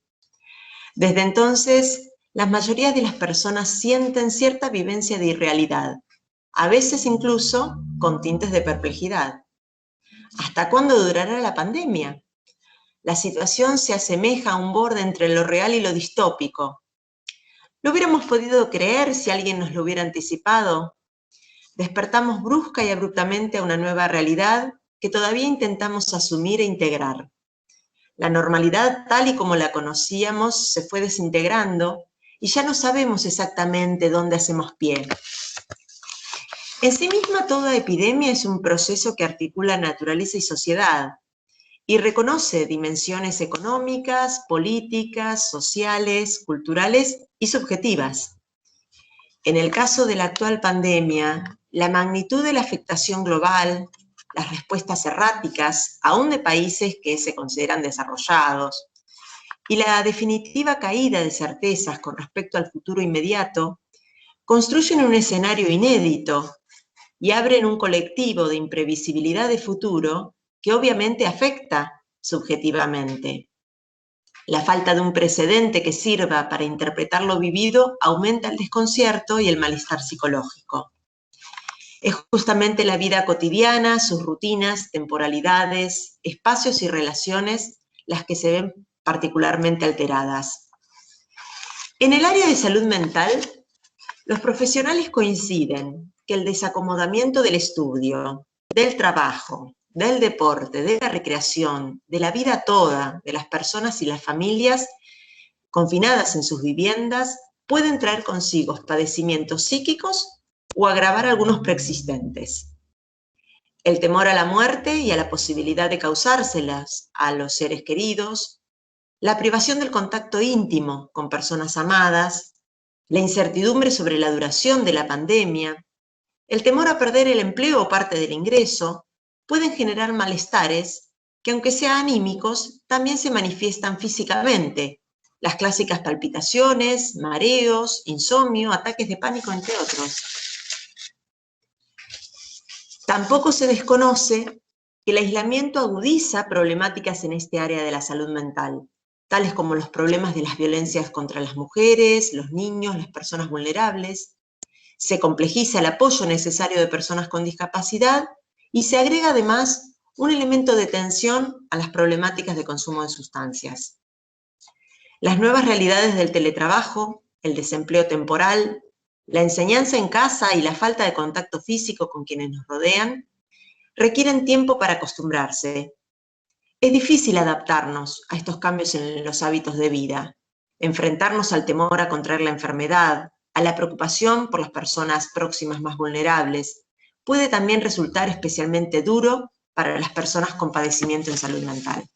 Desde entonces, la mayoría de las personas sienten cierta vivencia de irrealidad, a veces incluso con tintes de perplejidad. ¿Hasta cuándo durará la pandemia? La situación se asemeja a un borde entre lo real y lo distópico. ¿Lo hubiéramos podido creer si alguien nos lo hubiera anticipado? Despertamos brusca y abruptamente a una nueva realidad que todavía intentamos asumir e integrar. La normalidad tal y como la conocíamos se fue desintegrando y ya no sabemos exactamente dónde hacemos pie. En sí misma toda epidemia es un proceso que articula naturaleza y sociedad y reconoce dimensiones económicas, políticas, sociales, culturales y subjetivas. En el caso de la actual pandemia, la magnitud de la afectación global, las respuestas erráticas, aún de países que se consideran desarrollados, y la definitiva caída de certezas con respecto al futuro inmediato, construyen un escenario inédito y abren un colectivo de imprevisibilidad de futuro que obviamente afecta subjetivamente. La falta de un precedente que sirva para interpretar lo vivido aumenta el desconcierto y el malestar psicológico. Es justamente la vida cotidiana, sus rutinas, temporalidades, espacios y relaciones las que se ven particularmente alteradas. En el área de salud mental, los profesionales coinciden que el desacomodamiento del estudio, del trabajo, del deporte, de la recreación, de la vida toda de las personas y las familias confinadas en sus viviendas pueden traer consigo padecimientos psíquicos o agravar algunos preexistentes. El temor a la muerte y a la posibilidad de causárselas a los seres queridos, la privación del contacto íntimo con personas amadas, la incertidumbre sobre la duración de la pandemia, el temor a perder el empleo o parte del ingreso, pueden generar malestares que, aunque sean anímicos, también se manifiestan físicamente. las clásicas palpitaciones, mareos, insomnio, ataques de pánico, entre otros. Tampoco se desconoce que el aislamiento agudiza problemáticas en este área de la salud mental, tales como los problemas de las violencias contra las mujeres, los niños, las personas vulnerables. Se complejiza el apoyo necesario de personas con discapacidad y se agrega además un elemento de tensión a las problemáticas de consumo de sustancias. Las nuevas realidades del teletrabajo, el desempleo temporal, la enseñanza en casa y la falta de contacto físico con quienes nos rodean requieren tiempo para acostumbrarse. Es difícil adaptarnos a estos cambios en los hábitos de vida, enfrentarnos al temor a contraer la enfermedad, a la preocupación por las personas próximas más vulnerables. Puede también resultar especialmente duro para las personas con padecimiento en salud mental.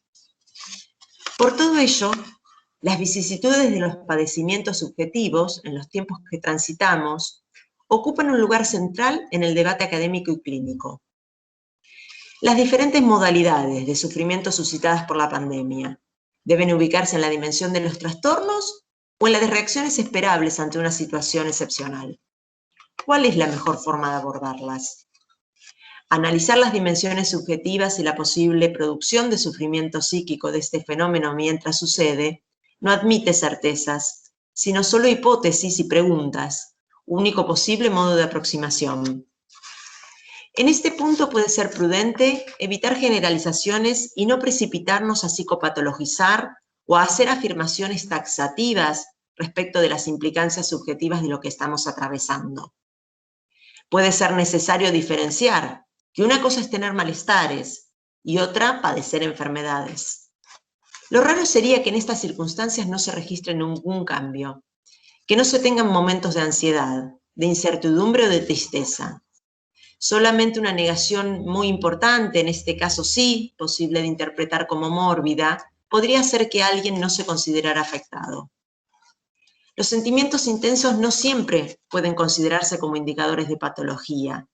Por todo ello, las vicisitudes de los padecimientos subjetivos en los tiempos que transitamos ocupan un lugar central en el debate académico y clínico. Las diferentes modalidades de sufrimiento suscitadas por la pandemia deben ubicarse en la dimensión de los trastornos o en la de reacciones esperables ante una situación excepcional. ¿Cuál es la mejor forma de abordarlas? Analizar las dimensiones subjetivas y la posible producción de sufrimiento psíquico de este fenómeno mientras sucede no admite certezas, sino solo hipótesis y preguntas, único posible modo de aproximación. En este punto puede ser prudente evitar generalizaciones y no precipitarnos a psicopatologizar o a hacer afirmaciones taxativas respecto de las implicancias subjetivas de lo que estamos atravesando. Puede ser necesario diferenciar que una cosa es tener malestares y otra padecer enfermedades. Lo raro sería que en estas circunstancias no se registre ningún cambio, que no se tengan momentos de ansiedad, de incertidumbre o de tristeza. Solamente una negación muy importante, en este caso sí, posible de interpretar como mórbida, podría hacer que alguien no se considerara afectado. Los sentimientos intensos no siempre pueden considerarse como indicadores de patología.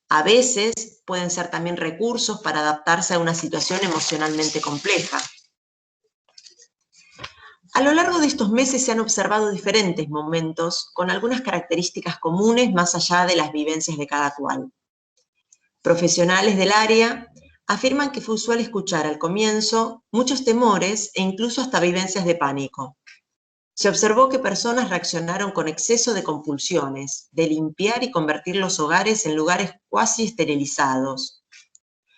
A veces pueden ser también recursos para adaptarse a una situación emocionalmente compleja. A lo largo de estos meses se han observado diferentes momentos con algunas características comunes más allá de las vivencias de cada cual. Profesionales del área afirman que fue usual escuchar al comienzo muchos temores e incluso hasta vivencias de pánico. Se observó que personas reaccionaron con exceso de compulsiones, de limpiar y convertir los hogares en lugares cuasi esterilizados.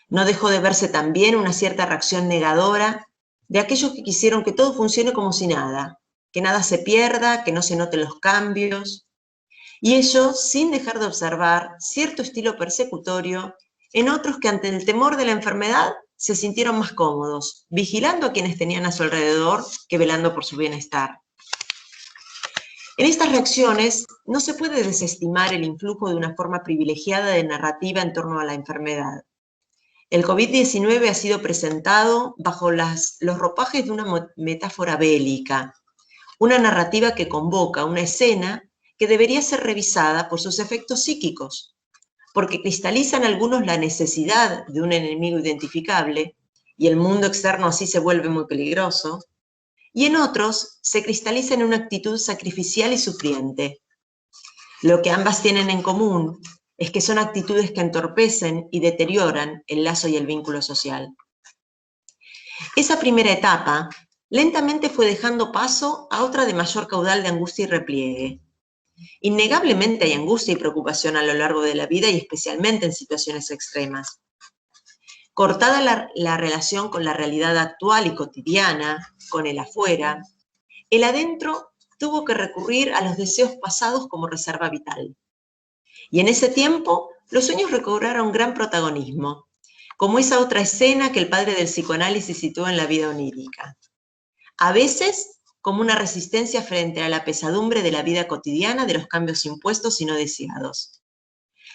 No dejó de verse también una cierta reacción negadora de aquellos que quisieron que todo funcione como si nada, que nada se pierda, que no se noten los cambios, y ello sin dejar de observar cierto estilo persecutorio en otros que ante el temor de la enfermedad se sintieron más cómodos, vigilando a quienes tenían a su alrededor que velando por su bienestar. En estas reacciones no se puede desestimar el influjo de una forma privilegiada de narrativa en torno a la enfermedad. El COVID-19 ha sido presentado bajo los ropajes de una metáfora bélica, una narrativa que convoca una escena que debería ser revisada por sus efectos psíquicos, porque cristaliza en algunos la necesidad de un enemigo identificable, y el mundo externo así se vuelve muy peligroso, y en otros se cristaliza en una actitud sacrificial y sufriente. Lo que ambas tienen en común es que son actitudes que entorpecen y deterioran el lazo y el vínculo social. Esa primera etapa lentamente fue dejando paso a otra de mayor caudal de angustia y repliegue. Innegablemente hay angustia y preocupación a lo largo de la vida y especialmente en situaciones extremas. Cortada la relación con la realidad actual y cotidiana, con el afuera, el adentro tuvo que recurrir a los deseos pasados como reserva vital. Y en ese tiempo, los sueños recobraron gran protagonismo, como esa otra escena que el padre del psicoanálisis situó en la vida onírica. A veces, como una resistencia frente a la pesadumbre de la vida cotidiana de los cambios impuestos y no deseados.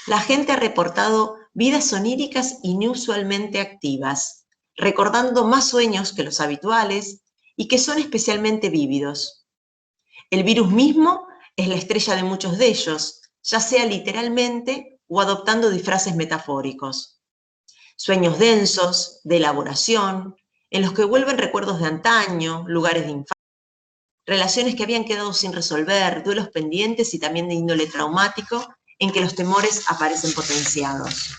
La gente ha reportado vidas oníricas inusualmente activas, recordando más sueños que los habituales y que son especialmente vívidos. El virus mismo es la estrella de muchos de ellos, ya sea literalmente o adoptando disfraces metafóricos. Sueños densos, de elaboración, en los que vuelven recuerdos de antaño, lugares de infancia. relaciones que habían quedado sin resolver, duelos pendientes y también de índole traumático, en que los temores aparecen potenciados.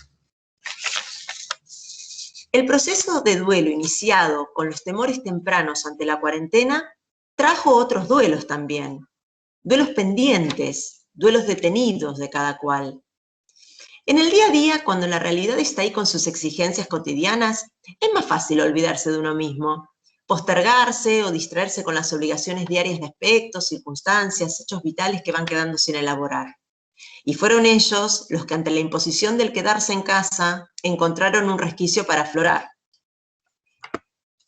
El proceso de duelo iniciado con los temores tempranos ante la cuarentena trajo otros duelos también, duelos pendientes, duelos detenidos de cada cual. En el día a día, cuando la realidad está ahí con sus exigencias cotidianas, es más fácil olvidarse de uno mismo, postergarse o distraerse con las obligaciones diarias de aspectos, circunstancias, hechos vitales que van quedando sin elaborar. Y fueron ellos los que ante la imposición del quedarse en casa encontraron un resquicio para aflorar.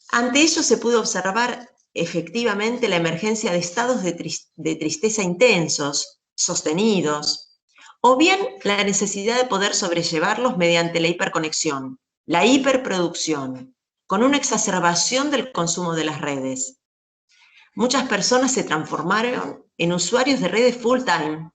Ante ello se pudo observar efectivamente la emergencia de estados de tristeza intensos, sostenidos, o bien la necesidad de poder sobrellevarlos mediante la hiperconexión, la hiperproducción, con una exacerbación del consumo de las redes. Muchas personas se transformaron en usuarios de redes full time.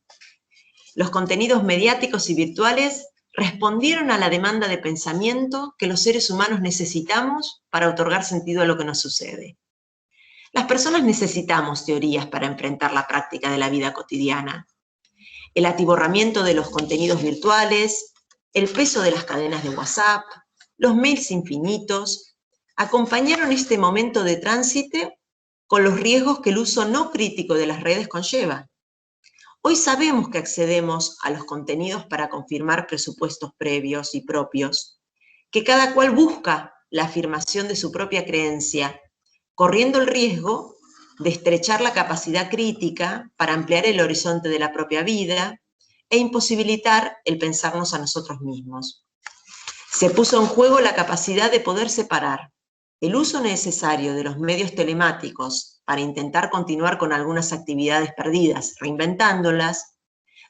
Los contenidos mediáticos y virtuales respondieron a la demanda de pensamiento que los seres humanos necesitamos para otorgar sentido a lo que nos sucede. Las personas necesitamos teorías para enfrentar la práctica de la vida cotidiana. El atiborramiento de los contenidos virtuales, el peso de las cadenas de WhatsApp, los mails infinitos, acompañaron este momento de tránsito con los riesgos que el uso no crítico de las redes conlleva. Hoy sabemos que accedemos a los contenidos para confirmar presupuestos previos y propios, que cada cual busca la afirmación de su propia creencia, corriendo el riesgo de estrechar la capacidad crítica para ampliar el horizonte de la propia vida e imposibilitar el pensarnos a nosotros mismos. Se puso en juego la capacidad de poder separar el uso necesario de los medios telemáticos para intentar continuar con algunas actividades perdidas, reinventándolas,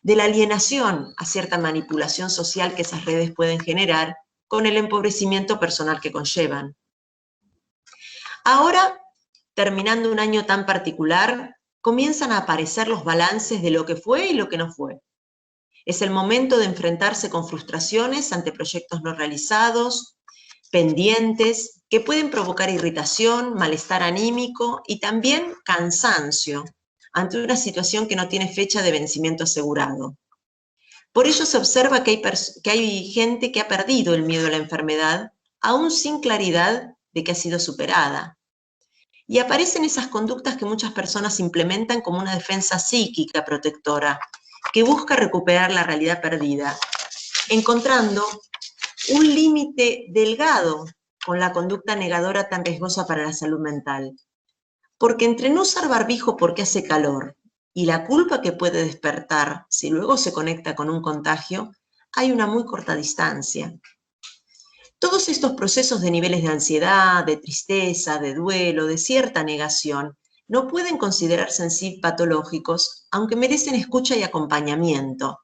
de la alienación a cierta manipulación social que esas redes pueden generar con el empobrecimiento personal que conllevan. Ahora, terminando un año tan particular, comienzan a aparecer los balances de lo que fue y lo que no fue. Es el momento de enfrentarse con frustraciones ante proyectos no realizados, pendientes, que pueden provocar irritación, malestar anímico y también cansancio ante una situación que no tiene fecha de vencimiento asegurado. Por ello se observa que hay gente que ha perdido el miedo a la enfermedad, aún sin claridad de que ha sido superada. Y aparecen esas conductas que muchas personas implementan como una defensa psíquica protectora, que busca recuperar la realidad perdida, encontrando un límite delgado con la conducta negadora tan riesgosa para la salud mental. Porque entre no usar barbijo porque hace calor y la culpa que puede despertar si luego se conecta con un contagio, hay una muy corta distancia. Todos estos procesos de niveles de ansiedad, de tristeza, de duelo, de cierta negación, no pueden considerarse en sí patológicos, aunque merecen escucha y acompañamiento.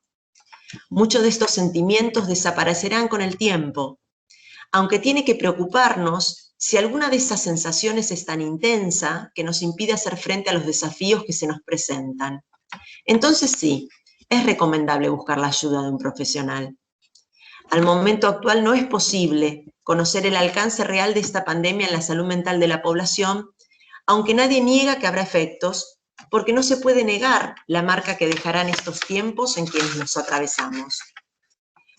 Muchos de estos sentimientos desaparecerán con el tiempo, aunque tiene que preocuparnos si alguna de esas sensaciones es tan intensa que nos impide hacer frente a los desafíos que se nos presentan. Entonces sí, es recomendable buscar la ayuda de un profesional. Al momento actual no es posible conocer el alcance real de esta pandemia en la salud mental de la población, aunque nadie niega que habrá efectos, porque no se puede negar la marca que dejarán estos tiempos en quienes nos atravesamos.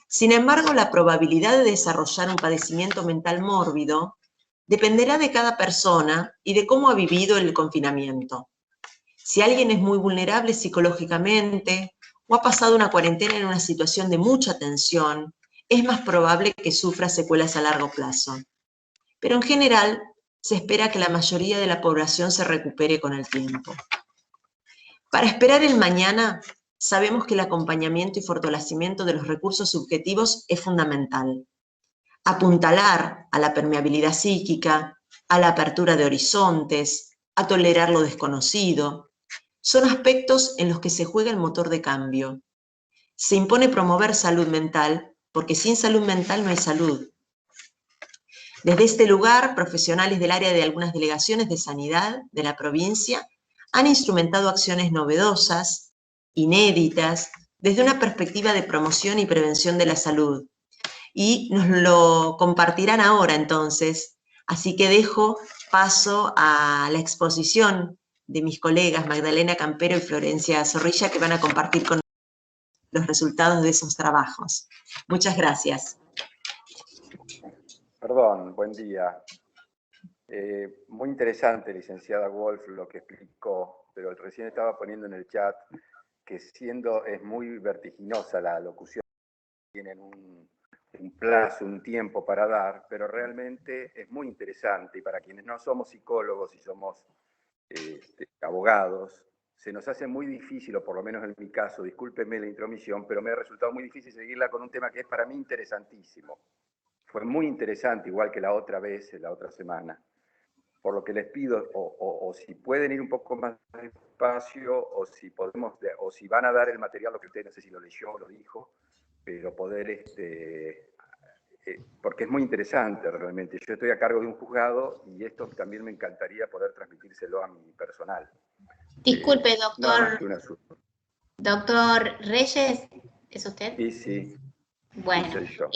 Sin embargo, la probabilidad de desarrollar un padecimiento mental mórbido dependerá de cada persona y de cómo ha vivido el confinamiento. Si alguien es muy vulnerable psicológicamente o ha pasado una cuarentena en una situación de mucha tensión, es más probable que sufra secuelas a largo plazo. Pero en general, se espera que la mayoría de la población se recupere con el tiempo. Para esperar el mañana, sabemos que el acompañamiento y fortalecimiento de los recursos subjetivos es fundamental. Apuntalar a la permeabilidad psíquica, a la apertura de horizontes, a tolerar lo desconocido, son aspectos en los que se juega el motor de cambio. Se impone promover salud mental, porque sin salud mental no hay salud. Desde este lugar, profesionales del área de algunas delegaciones de sanidad de la provincia han instrumentado acciones novedosas, inéditas, desde una perspectiva de promoción y prevención de la salud. Y nos lo compartirán ahora entonces, así que dejo paso a la exposición de mis colegas Magdalena Campero y Florencia Zorrilla, que van a compartir con los resultados de esos trabajos. Muchas gracias. Perdón, buen día. Muy interesante, licenciada Wolf, lo que explicó, pero recién estaba poniendo en el chat que es muy vertiginosa la locución, tienen un plazo, un tiempo para dar, pero realmente es muy interesante, y para quienes no somos psicólogos y somos abogados, se nos hace muy difícil, o por lo menos en mi caso, discúlpenme la intromisión, pero me ha resultado muy difícil seguirla con un tema que es para mí interesantísimo. Fue muy interesante, igual que la otra vez, la otra semana. Por lo que les pido, o si pueden ir un poco más despacio, o si podemos, o si van a dar el material, lo que usted no sé si lo leyó o lo dijo, pero poder, porque es muy interesante realmente. Yo estoy a cargo de un juzgado y esto también me encantaría poder transmitírselo a mi personal. Disculpe, Nada más que doctor Reyes, ¿es usted? Sí, sí. Bueno, sí, soy yo.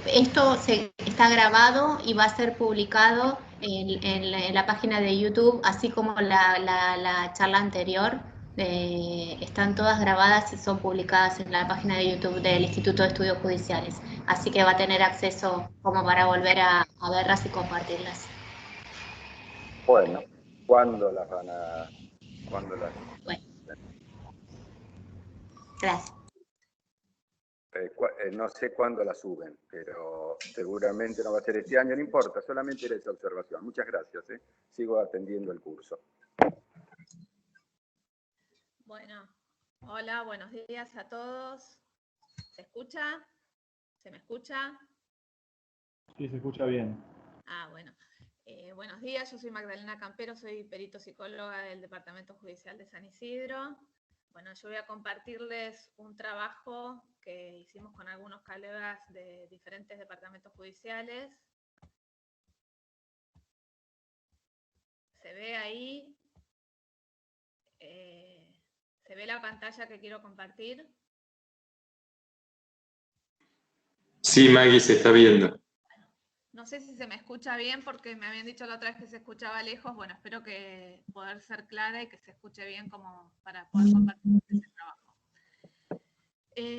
Esto está grabado y va a ser publicado en la página de YouTube, así como la charla anterior. Están todas grabadas y son publicadas en la página de YouTube del Instituto de Estudios Judiciales. Así que va a tener acceso como para volver a verlas y compartirlas. Bueno, ¿cuándo las van a...? Bueno, gracias. No sé cuándo la suben, pero seguramente no va a ser este año, no importa, solamente era esa observación. Muchas gracias, sigo atendiendo el curso. Bueno, hola, buenos días a todos. ¿Se escucha? ¿Se me escucha? Sí, se escucha bien. Ah, bueno. Buenos días, yo soy Magdalena Campero, soy perito psicóloga del Departamento Judicial de San Isidro. Bueno, yo voy a compartirles un trabajo que hicimos con algunos colegas de diferentes departamentos judiciales. ¿Se ve ahí? ¿Se ve la pantalla que quiero compartir? Sí, Maggie, se está viendo. No sé si se me escucha bien porque me habían dicho la otra vez que se escuchaba lejos. Bueno, espero que poder ser clara y que se escuche bien como para poder compartir ese trabajo.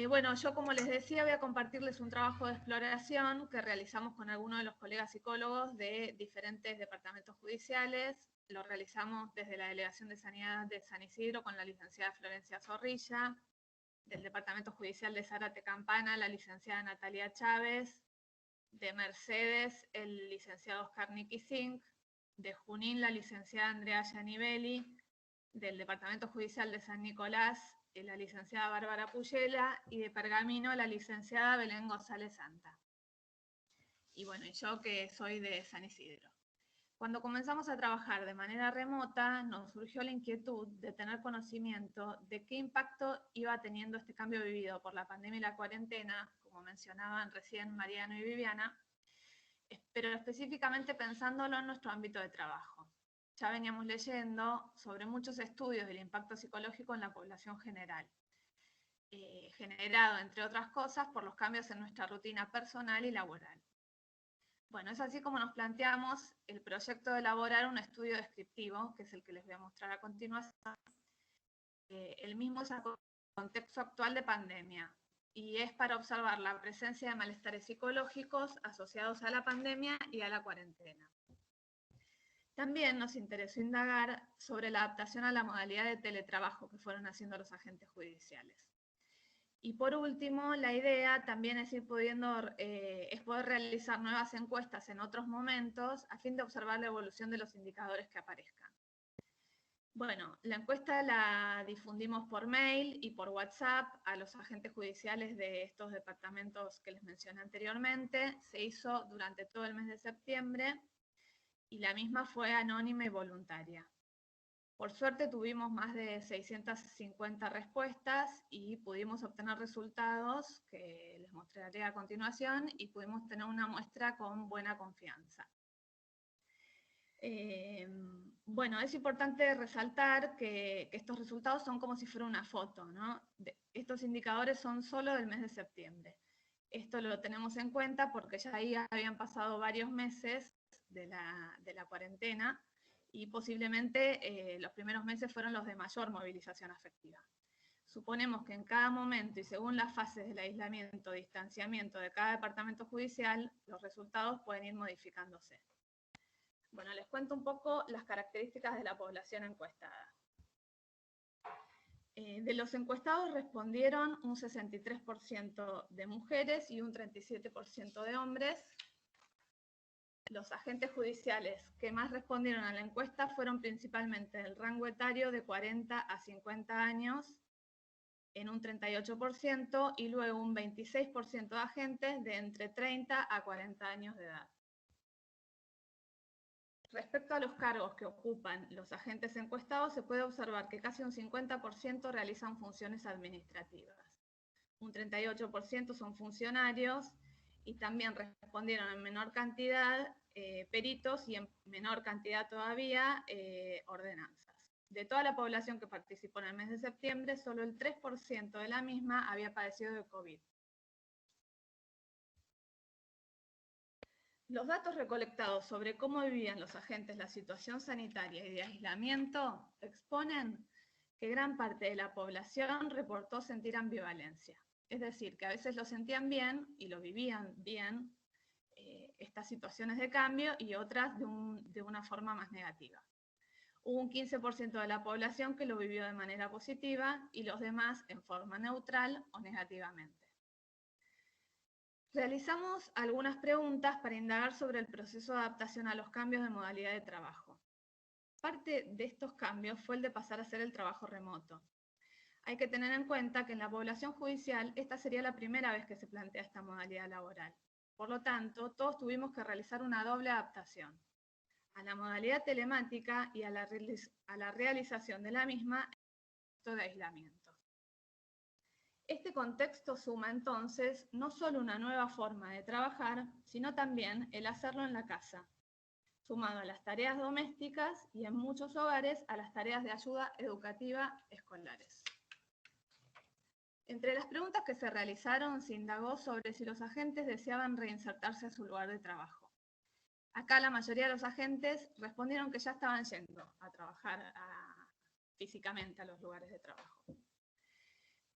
Bueno, yo como les decía voy a compartirles un trabajo de exploración que realizamos con algunos de los colegas psicólogos de diferentes departamentos judiciales. Lo realizamos desde la Delegación de Sanidad de San Isidro con la licenciada Florencia Zorrilla, del Departamento Judicial de Zárate Campana, la licenciada Natalia Chávez, de Mercedes, el licenciado Oscar Niquisink, de Junín, la licenciada Andrea Gianivelli, del Departamento Judicial de San Nicolás, la licenciada Bárbara Puyela, y de Pergamino, la licenciada Belén González Santa. Y bueno, yo que soy de San Isidro. Cuando comenzamos a trabajar de manera remota, nos surgió la inquietud de tener conocimiento de qué impacto iba teniendo este cambio vivido por la pandemia y la cuarentena, como mencionaban recién Mariano y Viviana, pero específicamente pensándolo en nuestro ámbito de trabajo. Ya veníamos leyendo sobre muchos estudios del impacto psicológico en la población general, generado, entre otras cosas, por los cambios en nuestra rutina personal y laboral. Bueno, es así como nos planteamos el proyecto de elaborar un estudio descriptivo, que es el que les voy a mostrar a continuación. El mismo es el contexto actual de pandemia, y es para observar la presencia de malestares psicológicos asociados a la pandemia y a la cuarentena. También nos interesó indagar sobre la adaptación a la modalidad de teletrabajo que fueron haciendo los agentes judiciales. Y por último, la idea también es poder realizar nuevas encuestas en otros momentos a fin de observar la evolución de los indicadores que aparezcan. Bueno, la encuesta la difundimos por mail y por WhatsApp a los agentes judiciales de estos departamentos que les mencioné anteriormente. Se hizo durante todo el mes de septiembre y la misma fue anónima y voluntaria. Por suerte tuvimos más de 650 respuestas y pudimos obtener resultados que les mostraré a continuación y pudimos tener una muestra con buena confianza. Bueno, es importante resaltar que estos resultados son como si fuera una foto, ¿no? Estos indicadores son solo del mes de septiembre. Esto lo tenemos en cuenta porque ya ahí habían pasado varios meses de la cuarentena y posiblemente los primeros meses fueron los de mayor movilización afectiva. Suponemos que en cada momento y según las fases del aislamiento, distanciamiento de cada departamento judicial, los resultados pueden ir modificándose. Bueno, les cuento un poco las características de la población encuestada. De los encuestados respondieron un 63% de mujeres y un 37% de hombres. Los agentes judiciales que más respondieron a la encuesta fueron principalmente del rango etario de 40 a 50 años, en un 38%, y luego un 26% de agentes de entre 30 a 40 años de edad. Respecto a los cargos que ocupan los agentes encuestados, se puede observar que casi un 50% realizan funciones administrativas. Un 38% son funcionarios y también respondieron en menor cantidad peritos y en menor cantidad todavía ordenanzas. De toda la población que participó en el mes de septiembre, solo el 3% de la misma había padecido de COVID. Los datos recolectados sobre cómo vivían los agentes la situación sanitaria y de aislamiento exponen que gran parte de la población reportó sentir ambivalencia. Es decir, que a veces lo sentían bien y lo vivían bien, estas situaciones de cambio, y otras de una forma más negativa. Hubo un 15% de la población que lo vivió de manera positiva y los demás en forma neutral o negativamente. Realizamos algunas preguntas para indagar sobre el proceso de adaptación a los cambios de modalidad de trabajo. Parte de estos cambios fue el de pasar a hacer el trabajo remoto. Hay que tener en cuenta que en la población judicial esta sería la primera vez que se plantea esta modalidad laboral. Por lo tanto, todos tuvimos que realizar una doble adaptación a la modalidad telemática y a la realización de la misma en el contexto de aislamiento. Este contexto suma entonces no solo una nueva forma de trabajar, sino también el hacerlo en la casa, sumado a las tareas domésticas y en muchos hogares a las tareas de ayuda educativa escolares. Entre las preguntas que se realizaron se indagó sobre si los agentes deseaban reinsertarse a su lugar de trabajo. Acá la mayoría de los agentes respondieron que ya estaban yendo a trabajar físicamente a los lugares de trabajo.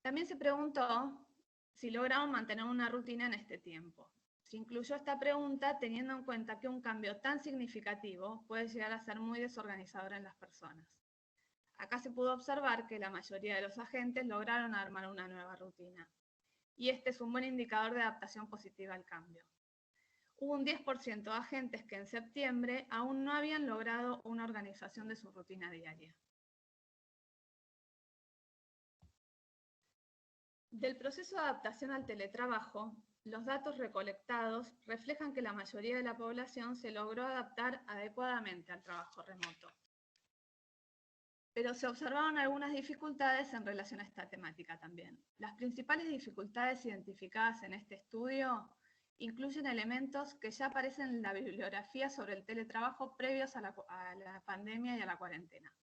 También se preguntó si lograron mantener una rutina en este tiempo. Se incluyó esta pregunta teniendo en cuenta que un cambio tan significativo puede llegar a ser muy desorganizador en las personas. Acá se pudo observar que la mayoría de los agentes lograron armar una nueva rutina. Y este es un buen indicador de adaptación positiva al cambio. Hubo un 10% de agentes que en septiembre aún no habían logrado una organización de su rutina diaria. Del proceso de adaptación al teletrabajo, los datos recolectados reflejan que la mayoría de la población se logró adaptar adecuadamente al trabajo remoto. Pero se observaron algunas dificultades en relación a esta temática también. Las principales dificultades identificadas en este estudio incluyen elementos que ya aparecen en la bibliografía sobre el teletrabajo previos a la pandemia y a la cuarentena.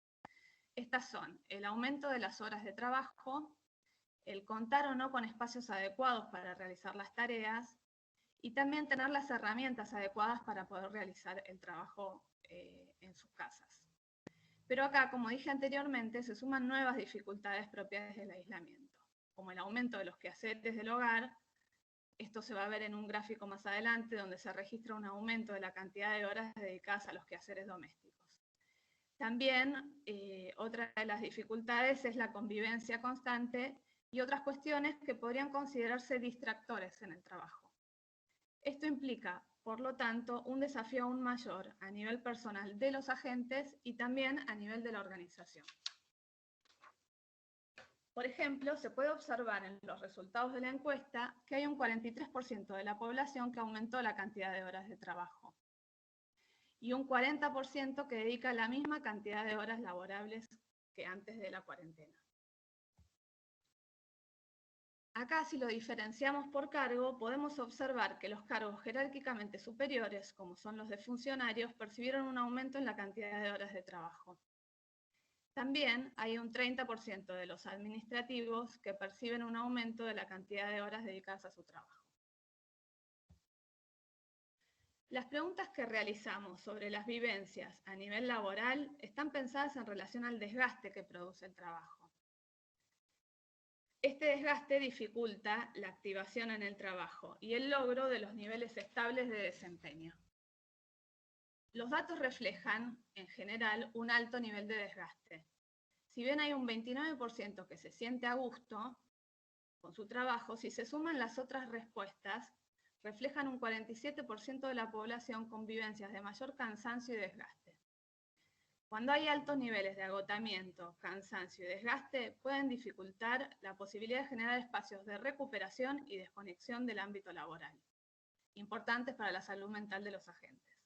Estas son el aumento de las horas de trabajo, el contar o no con espacios adecuados para realizar las tareas, y también tener las herramientas adecuadas para poder realizar el trabajo en sus casas. Pero acá, como dije anteriormente, se suman nuevas dificultades propias del aislamiento, como el aumento de los quehaceres del hogar. Esto se va a ver en un gráfico más adelante, donde se registra un aumento de la cantidad de horas dedicadas a los quehaceres domésticos. También, otra de las dificultades es la convivencia constante y otras cuestiones que podrían considerarse distractores en el trabajo. Esto implica, por lo tanto, un desafío aún mayor a nivel personal de los agentes y también a nivel de la organización. Por ejemplo, se puede observar en los resultados de la encuesta que hay un 43% de la población que aumentó la cantidad de horas de trabajo y un 40% que dedica la misma cantidad de horas laborables que antes de la cuarentena. Acá, si lo diferenciamos por cargo, podemos observar que los cargos jerárquicamente superiores, como son los de funcionarios, percibieron un aumento en la cantidad de horas de trabajo. También hay un 30% de los administrativos que perciben un aumento de la cantidad de horas dedicadas a su trabajo. Las preguntas que realizamos sobre las vivencias a nivel laboral están pensadas en relación al desgaste que produce el trabajo. Este desgaste dificulta la activación en el trabajo y el logro de los niveles estables de desempeño. Los datos reflejan, en general, un alto nivel de desgaste. Si bien hay un 29% que se siente a gusto con su trabajo, si se suman las otras respuestas, reflejan un 47% de la población con vivencias de mayor cansancio y desgaste. Cuando hay altos niveles de agotamiento, cansancio y desgaste, pueden dificultar la posibilidad de generar espacios de recuperación y desconexión del ámbito laboral, importantes para la salud mental de los agentes.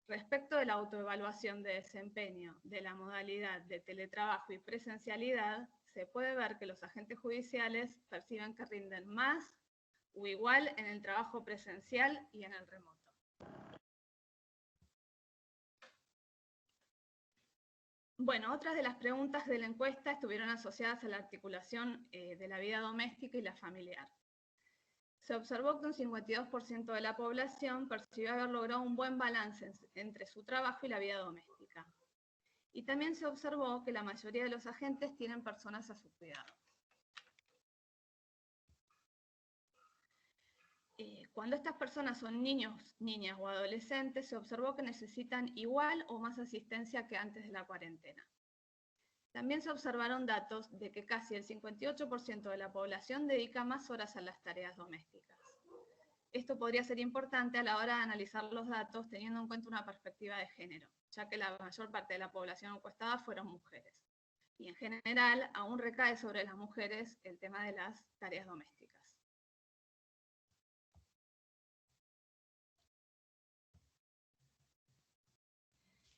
Respecto de la autoevaluación de desempeño de la modalidad de teletrabajo y presencialidad, se puede ver que los agentes judiciales perciben que rinden más o igual en el trabajo presencial y en el remoto. Bueno, otras de las preguntas de la encuesta estuvieron asociadas a la articulación de la vida doméstica y la familiar. Se observó que un 52% de la población percibió haber logrado un buen balance entre su trabajo y la vida doméstica. Y también se observó que la mayoría de los agentes tienen personas a su cuidado. Cuando estas personas son niños, niñas o adolescentes, se observó que necesitan igual o más asistencia que antes de la cuarentena. También se observaron datos de que casi el 58% de la población dedica más horas a las tareas domésticas. Esto podría ser importante a la hora de analizar los datos teniendo en cuenta una perspectiva de género, ya que la mayor parte de la población encuestada fueron mujeres. Y en general, aún recae sobre las mujeres el tema de las tareas domésticas.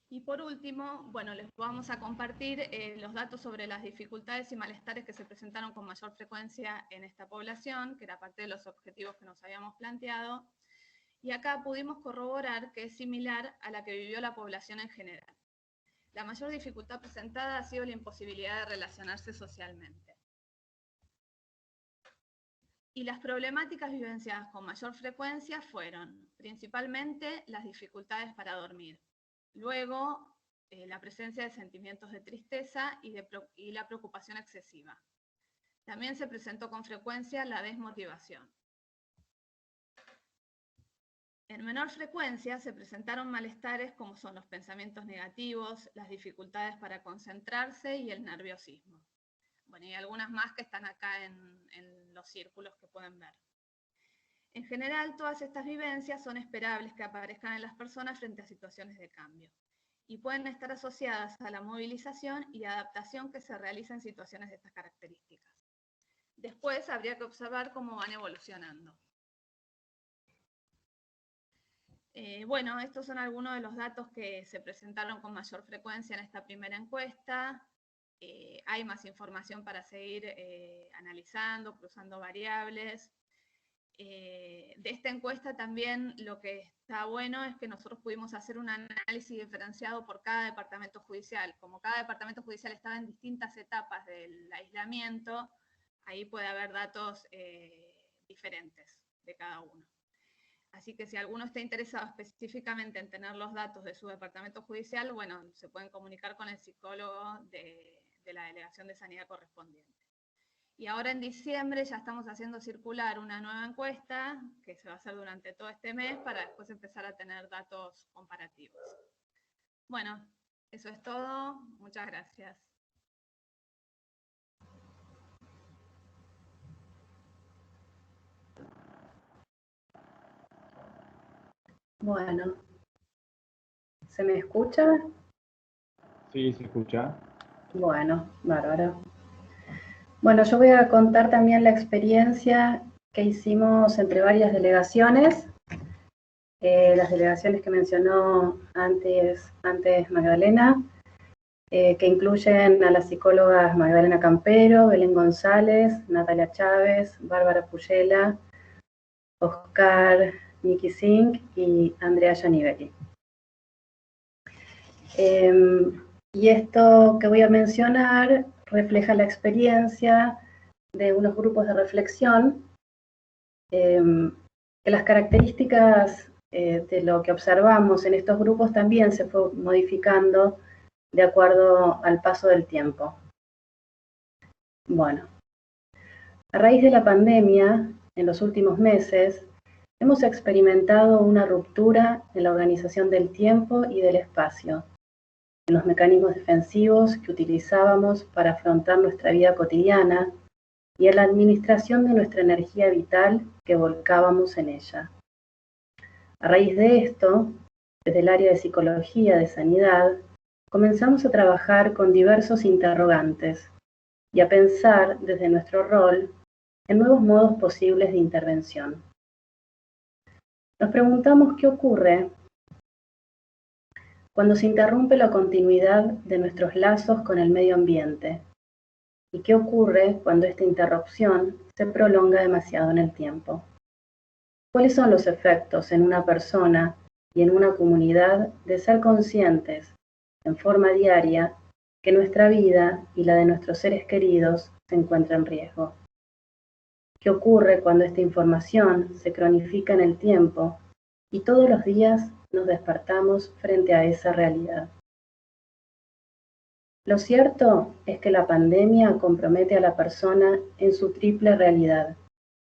Y por último, bueno, les vamos a compartir los datos sobre las dificultades y malestares que se presentaron con mayor frecuencia en esta población, que era parte de los objetivos que nos habíamos planteado. Y acá pudimos corroborar que es similar a la que vivió la población en general. La mayor dificultad presentada ha sido la imposibilidad de relacionarse socialmente. Y las problemáticas vivenciadas con mayor frecuencia fueron, principalmente, las dificultades para dormir. Luego, la presencia de sentimientos de tristeza y la preocupación excesiva. También se presentó con frecuencia la desmotivación. En menor frecuencia se presentaron malestares como son los pensamientos negativos, las dificultades para concentrarse y el nerviosismo. Bueno, y algunas más que están acá en los círculos que pueden ver. En general, todas estas vivencias son esperables que aparezcan en las personas frente a situaciones de cambio y pueden estar asociadas a la movilización y adaptación que se realiza en situaciones de estas características. Después habría que observar cómo van evolucionando. Bueno, estos son algunos de los datos que se presentaron con mayor frecuencia en esta primera encuesta. Hay más información para seguir analizando, cruzando variables. De esta encuesta también lo que está bueno es que nosotros pudimos hacer un análisis diferenciado por cada departamento judicial. Como cada departamento judicial estaba en distintas etapas del aislamiento, ahí puede haber datos diferentes de cada uno. Así que si alguno está interesado específicamente en tener los datos de su departamento judicial, bueno, se pueden comunicar con el psicólogo de la Delegación de Sanidad correspondiente. Y ahora en diciembre ya estamos haciendo circular una nueva encuesta que se va a hacer durante todo este mes para después empezar a tener datos comparativos. Bueno, eso es todo. Muchas gracias. Bueno, ¿se me escucha? Sí, se escucha. Bueno, bárbaro. Bueno, yo voy a contar también la experiencia que hicimos entre varias delegaciones, las delegaciones que mencionó antes Magdalena, que incluyen a las psicólogas Magdalena Campero, Belén González, Natalia Chávez, Bárbara Puyela, Oscar Niki Singh y Andrea Gianivelli. Y esto que voy a mencionar refleja la experiencia de unos grupos de reflexión, que las características de lo que observamos en estos grupos también se fue modificando de acuerdo al paso del tiempo. Bueno, a raíz de la pandemia, en los últimos meses, hemos experimentado una ruptura en la organización del tiempo y del espacio, en los mecanismos defensivos que utilizábamos para afrontar nuestra vida cotidiana y en la administración de nuestra energía vital que volcábamos en ella. A raíz de esto, desde el área de psicología de sanidad, comenzamos a trabajar con diversos interrogantes y a pensar desde nuestro rol en nuevos modos posibles de intervención. Nos preguntamos qué ocurre cuando se interrumpe la continuidad de nuestros lazos con el medio ambiente y qué ocurre cuando esta interrupción se prolonga demasiado en el tiempo. ¿Cuáles son los efectos en una persona y en una comunidad de ser conscientes en forma diaria que nuestra vida y la de nuestros seres queridos se encuentra en riesgo? ¿Qué ocurre cuando esta información se cronifica en el tiempo y todos los días nos despertamos frente a esa realidad? Lo cierto es que la pandemia compromete a la persona en su triple realidad,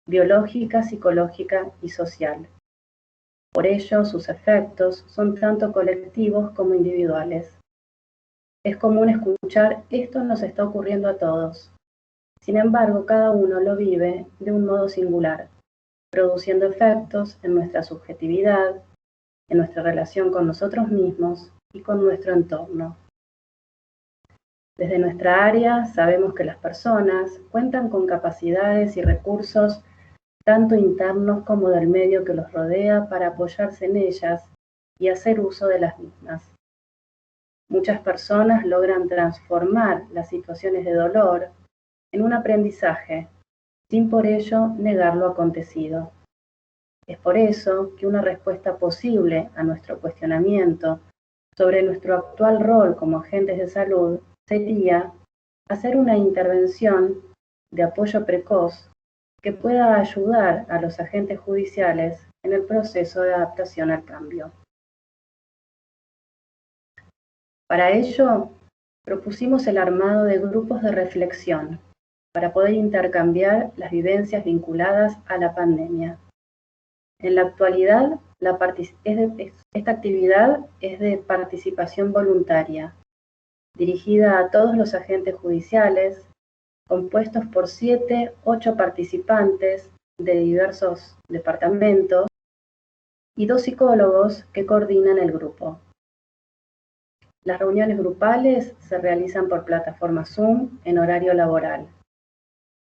biológica, psicológica y social. Por ello, sus efectos son tanto colectivos como individuales. Es común escuchar «esto nos está ocurriendo a todos». Sin embargo, cada uno lo vive de un modo singular, produciendo efectos en nuestra subjetividad, en nuestra relación con nosotros mismos y con nuestro entorno. Desde nuestra área sabemos que las personas cuentan con capacidades y recursos tanto internos como del medio que los rodea para apoyarse en ellas y hacer uso de las mismas. Muchas personas logran transformar las situaciones de dolor en un aprendizaje, sin por ello negar lo acontecido. Es por eso que una respuesta posible a nuestro cuestionamiento sobre nuestro actual rol como agentes de salud sería hacer una intervención de apoyo precoz que pueda ayudar a los agentes judiciales en el proceso de adaptación al cambio. Para ello, propusimos el armado de grupos de reflexión para poder intercambiar las vivencias vinculadas a la pandemia. En la actualidad, esta actividad es de participación voluntaria, dirigida a todos los agentes judiciales, compuestos por 7-8 participantes de diversos departamentos y 2 psicólogos que coordinan el grupo. Las reuniones grupales se realizan por plataforma Zoom en horario laboral.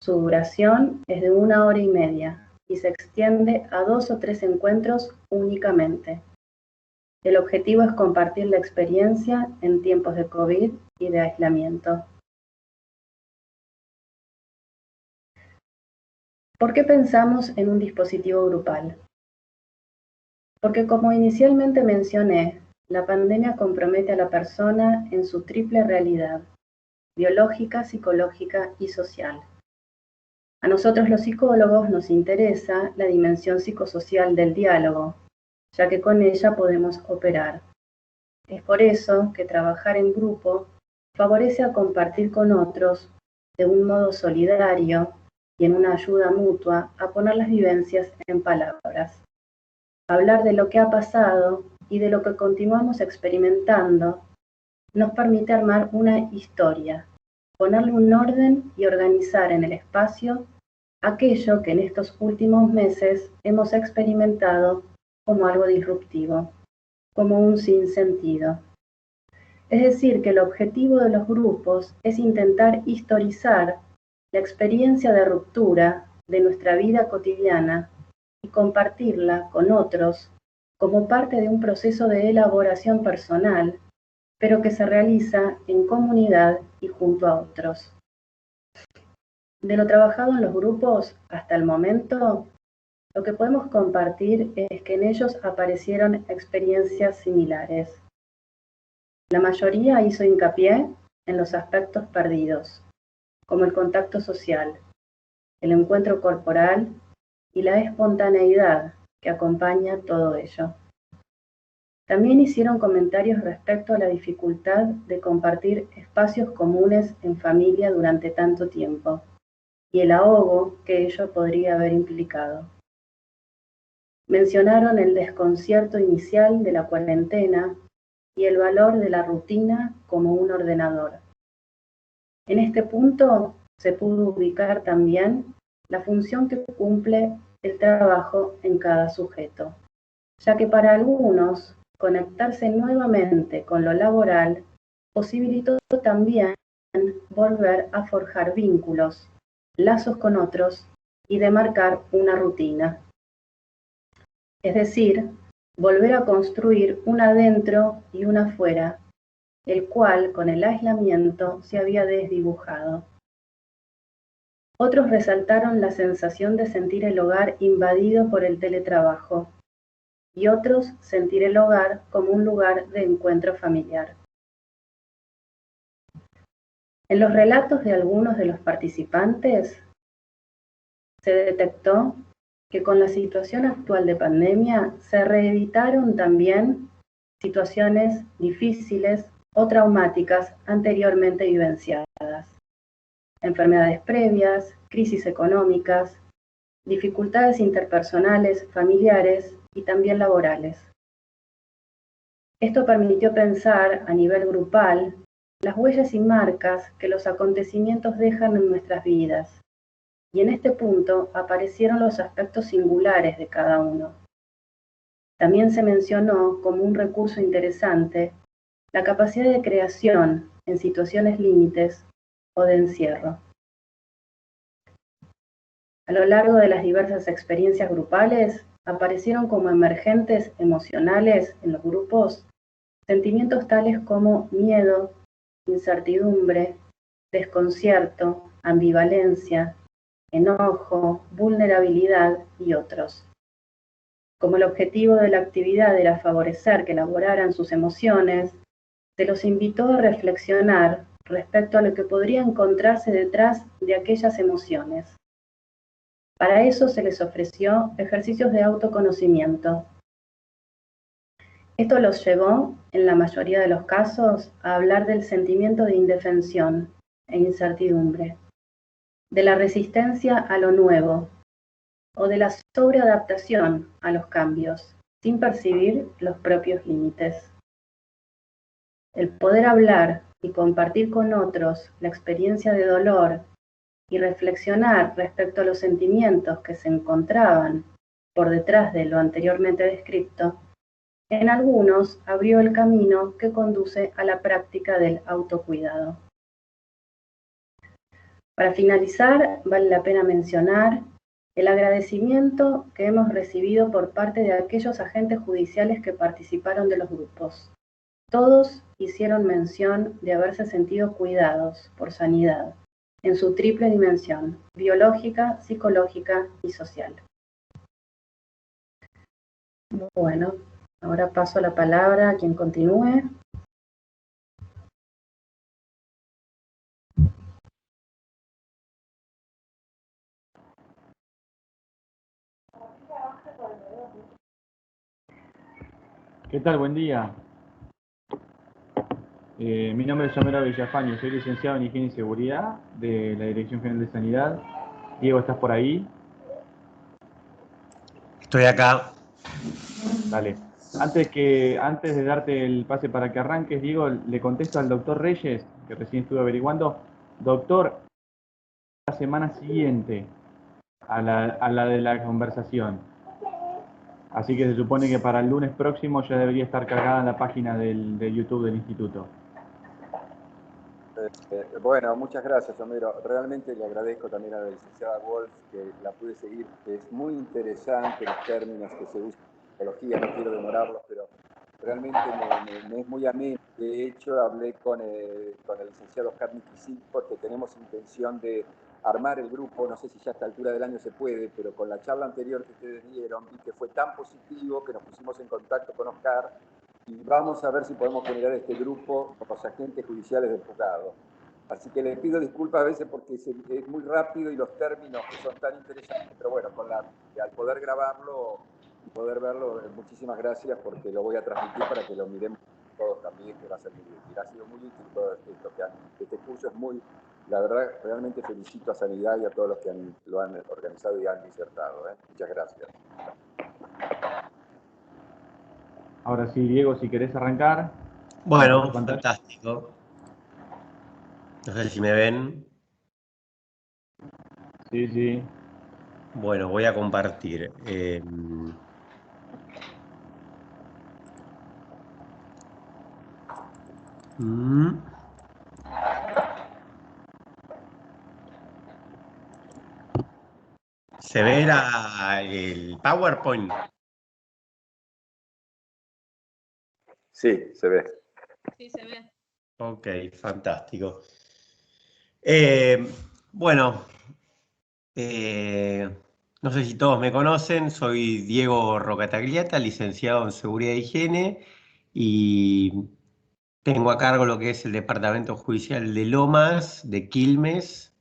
Su duración es de 1 hora y media y se extiende a 2 o 3 encuentros únicamente. El objetivo es compartir la experiencia en tiempos de COVID y de aislamiento. ¿Por qué pensamos en un dispositivo grupal? Porque como inicialmente mencioné, la pandemia compromete a la persona en su triple realidad, biológica, psicológica y social. A nosotros los psicólogos nos interesa la dimensión psicosocial del diálogo, ya que con ella podemos operar. Es por eso que trabajar en grupo favorece a compartir con otros de un modo solidario y en una ayuda mutua a poner las vivencias en palabras. Hablar de lo que ha pasado y de lo que continuamos experimentando nos permite armar una historia, ponerle un orden y organizar en el espacio aquello que en estos últimos meses hemos experimentado como algo disruptivo, como un sinsentido. Es decir, que el objetivo de los grupos es intentar historizar la experiencia de ruptura de nuestra vida cotidiana y compartirla con otros como parte de un proceso de elaboración personal, pero que se realiza en comunidad y junto a otros. De lo trabajado en los grupos hasta el momento, lo que podemos compartir es que en ellos aparecieron experiencias similares. La mayoría hizo hincapié en los aspectos perdidos, como el contacto social, el encuentro corporal y la espontaneidad que acompaña todo ello. También hicieron comentarios respecto a la dificultad de compartir espacios comunes en familia durante tanto tiempo y el ahogo que ello podría haber implicado. Mencionaron el desconcierto inicial de la cuarentena y el valor de la rutina como un ordenador. En este punto se pudo ubicar también la función que cumple el trabajo en cada sujeto, ya que para algunos conectarse nuevamente con lo laboral posibilitó también volver a forjar vínculos, lazos con otros y demarcar una rutina. Es decir, volver a construir un adentro y un afuera, el cual con el aislamiento se había desdibujado. Otros resaltaron la sensación de sentir el hogar invadido por el teletrabajo y otros sentir el hogar como un lugar de encuentro familiar. En los relatos de algunos de los participantes se detectó que con la situación actual de pandemia se reeditaron también situaciones difíciles o traumáticas anteriormente vivenciadas. Enfermedades previas, crisis económicas, dificultades interpersonales, familiares y también laborales. Esto permitió pensar a nivel grupal las huellas y marcas que los acontecimientos dejan en nuestras vidas. Y en este punto aparecieron los aspectos singulares de cada uno. También se mencionó como un recurso interesante la capacidad de creación en situaciones límites o de encierro. A lo largo de las diversas experiencias grupales, aparecieron como emergentes emocionales en los grupos sentimientos tales como miedo, incertidumbre, desconcierto, ambivalencia, enojo, vulnerabilidad y otros. Como el objetivo de la actividad era favorecer que elaboraran sus emociones, se los invitó a reflexionar respecto a lo que podría encontrarse detrás de aquellas emociones. Para eso se les ofreció ejercicios de autoconocimiento. Esto los llevó, en la mayoría de los casos, a hablar del sentimiento de indefensión e incertidumbre, de la resistencia a lo nuevo o de la sobreadaptación a los cambios, sin percibir los propios límites. El poder hablar y compartir con otros la experiencia de dolor y reflexionar respecto a los sentimientos que se encontraban por detrás de lo anteriormente descrito, en algunos abrió el camino que conduce a la práctica del autocuidado. Para finalizar, vale la pena mencionar el agradecimiento que hemos recibido por parte de aquellos agentes judiciales que participaron de los grupos. Todos hicieron mención de haberse sentido cuidados por sanidad, en su triple dimensión, biológica, psicológica y social. Bueno, ahora paso la palabra a quien continúe. ¿Qué tal? Buen día. Mi nombre es Homero Villafañe, soy licenciado en Higiene y Seguridad de la Dirección General de Sanidad. Diego, ¿estás por ahí? Estoy acá. Dale. Antes de darte el pase para que arranques, Diego, le contesto al doctor Reyes, que recién estuve averiguando. Doctor, la semana siguiente a la de la conversación. Así que se supone que para el lunes próximo ya debería estar cargada en la página de YouTube del instituto. Bueno, muchas gracias, Homero. Realmente le agradezco también a la licenciada Wolf que la pude seguir. Es muy interesante los términos que se usan en psicología, no quiero demorarlos, pero realmente me es muy ameno. De hecho, hablé con el licenciado Oscar Nikisic porque tenemos intención de armar el grupo. No sé si ya a esta altura del año se puede, pero con la charla anterior que ustedes dieron y que fue tan positivo que nos pusimos en contacto con Oscar y vamos a ver si podemos generar este grupo con los agentes judiciales del juzgado. Así que les pido disculpas a veces porque es muy rápido y los términos que son tan interesantes, pero bueno, al poder grabarlo poder verlo. Muchísimas gracias, porque lo voy a transmitir para que lo miremos todos también, que va a ser muy útil. Ha sido muy útil todo esto este curso es muy, la verdad, realmente felicito a Sanidad y a todos los que lo han organizado y han disertado. Muchas gracias. Ahora sí, Diego, si querés arrancar. Bueno, fantástico. No sé si me ven. Sí, sí. Bueno, voy a compartir. ¿Se ve el PowerPoint? Sí, se ve. Sí, se ve. Ok, fantástico. Bueno, no sé si todos me conocen, soy Diego Rocatagliata, licenciado en Seguridad e Higiene, y tengo a cargo lo que es el Departamento Judicial de Lomas, de Quilmes,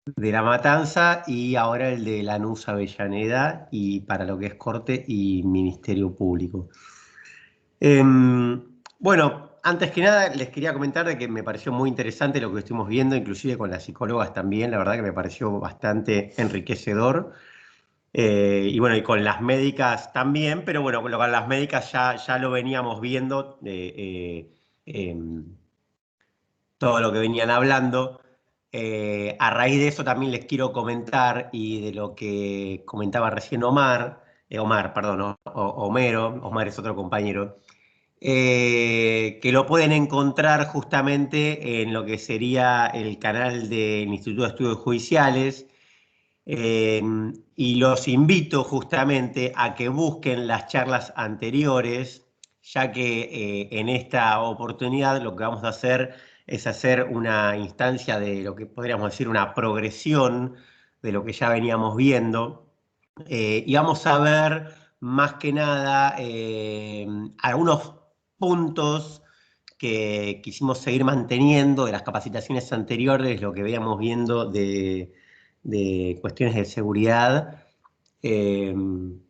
de La Matanza, y ahora el de Lanús Avellaneda, y para lo que es Corte y Ministerio Público. Bueno, antes que nada les quería comentar de que me pareció muy interesante lo que estuvimos viendo, inclusive con las psicólogas también, la verdad que me pareció bastante enriquecedor. Y bueno, y con las médicas también, pero bueno, con las médicas ya lo veníamos viendo, todo lo que venían hablando. A raíz de eso también les quiero comentar, y de lo que comentaba recién Omar, perdón, Homero, Omar es otro compañero, que lo pueden encontrar justamente en lo que sería el canal del Instituto de Estudios Judiciales, y los invito justamente a que busquen las charlas anteriores, ya que en esta oportunidad lo que vamos a hacer es hacer una instancia de lo que podríamos decir una progresión de lo que ya veníamos viendo, y vamos a ver más que nada algunos puntos que quisimos seguir manteniendo de las capacitaciones anteriores, lo que veíamos viendo de cuestiones de seguridad, y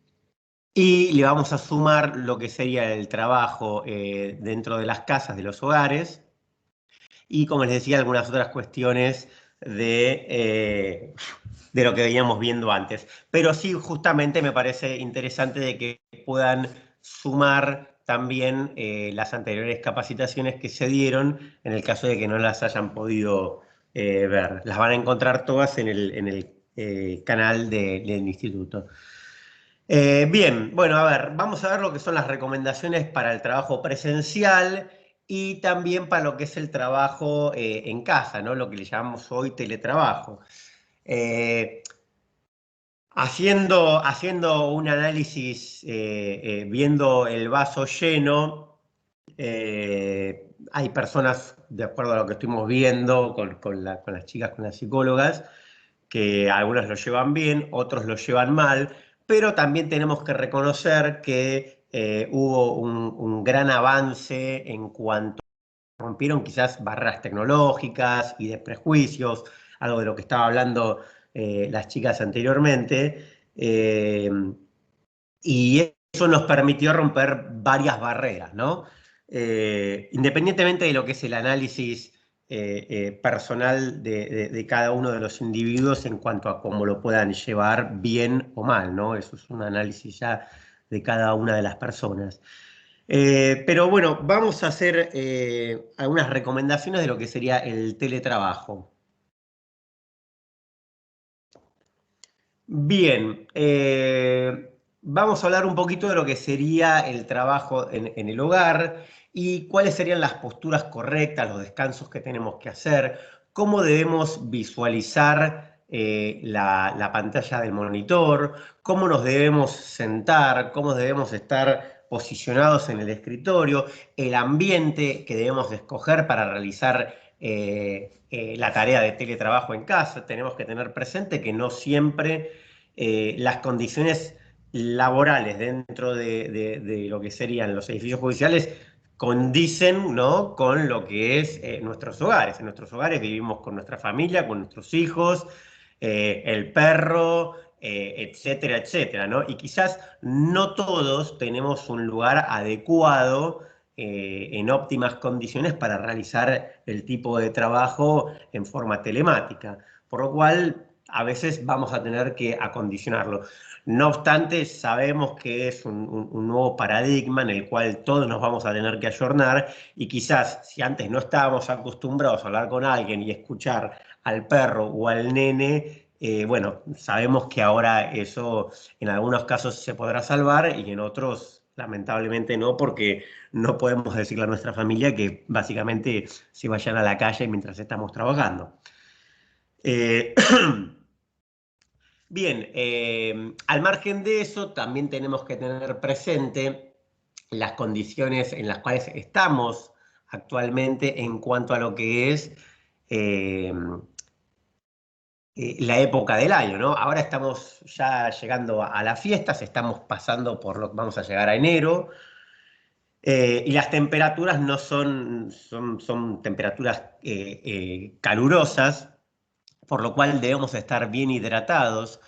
le vamos a sumar lo que sería el trabajo dentro de las casas, de los hogares, y como les decía, algunas otras cuestiones de lo que veníamos viendo antes. Pero sí, justamente me parece interesante de que puedan sumar también las anteriores capacitaciones que se dieron, en el caso de que no las hayan podido ver. Las van a encontrar todas en el canal del instituto. Bien, bueno, a ver, vamos a ver lo que son las recomendaciones para el trabajo presencial y también para lo que es el trabajo en casa, ¿no? Lo que le llamamos hoy teletrabajo. Haciendo un análisis, viendo el vaso lleno, hay personas, de acuerdo a lo que estuvimos viendo con las chicas, con las psicólogas, que algunos lo llevan bien, otros lo llevan mal, pero también tenemos que reconocer que hubo un gran avance en cuanto a rompieron quizás barreras tecnológicas y de prejuicios, algo de lo que estaba hablando las chicas anteriormente, y eso nos permitió romper varias barreras, ¿no? Independientemente de lo que es el análisis personal de cada uno de los individuos en cuanto a cómo lo puedan llevar bien o mal, ¿no? Eso es un análisis ya de cada una de las personas. Pero bueno, vamos a hacer algunas recomendaciones de lo que sería el teletrabajo. Bien, vamos a hablar un poquito de lo que sería el trabajo en el hogar y cuáles serían las posturas correctas, los descansos que tenemos que hacer, cómo debemos visualizar la pantalla del monitor, cómo nos debemos sentar, cómo debemos estar posicionados en el escritorio, el ambiente que debemos escoger para realizar la tarea de teletrabajo en casa. Tenemos que tener presente que no siempre las condiciones laborales dentro de lo que serían los edificios judiciales condicen, ¿no?, con lo que es nuestros hogares. En nuestros hogares vivimos con nuestra familia, con nuestros hijos, el perro, etcétera, etcétera, ¿no? Y quizás no todos tenemos un lugar adecuado en óptimas condiciones para realizar el tipo de trabajo en forma telemática, por lo cual a veces vamos a tener que acondicionarlo. No obstante, sabemos que es un nuevo paradigma en el cual todos nos vamos a tener que ayornar y quizás si antes no estábamos acostumbrados a hablar con alguien y escuchar al perro o al nene, bueno, sabemos que ahora eso en algunos casos se podrá salvar y en otros lamentablemente no, porque no podemos decirle a nuestra familia que básicamente se vayan a la calle mientras estamos trabajando. Bien, al margen de eso, también tenemos que tener presente las condiciones en las cuales estamos actualmente en cuanto a lo que es la época del año, ¿no? Ahora estamos ya llegando a las fiestas, estamos pasando vamos a llegar a enero, y las temperaturas no son temperaturas calurosas, por lo cual debemos estar bien hidratados,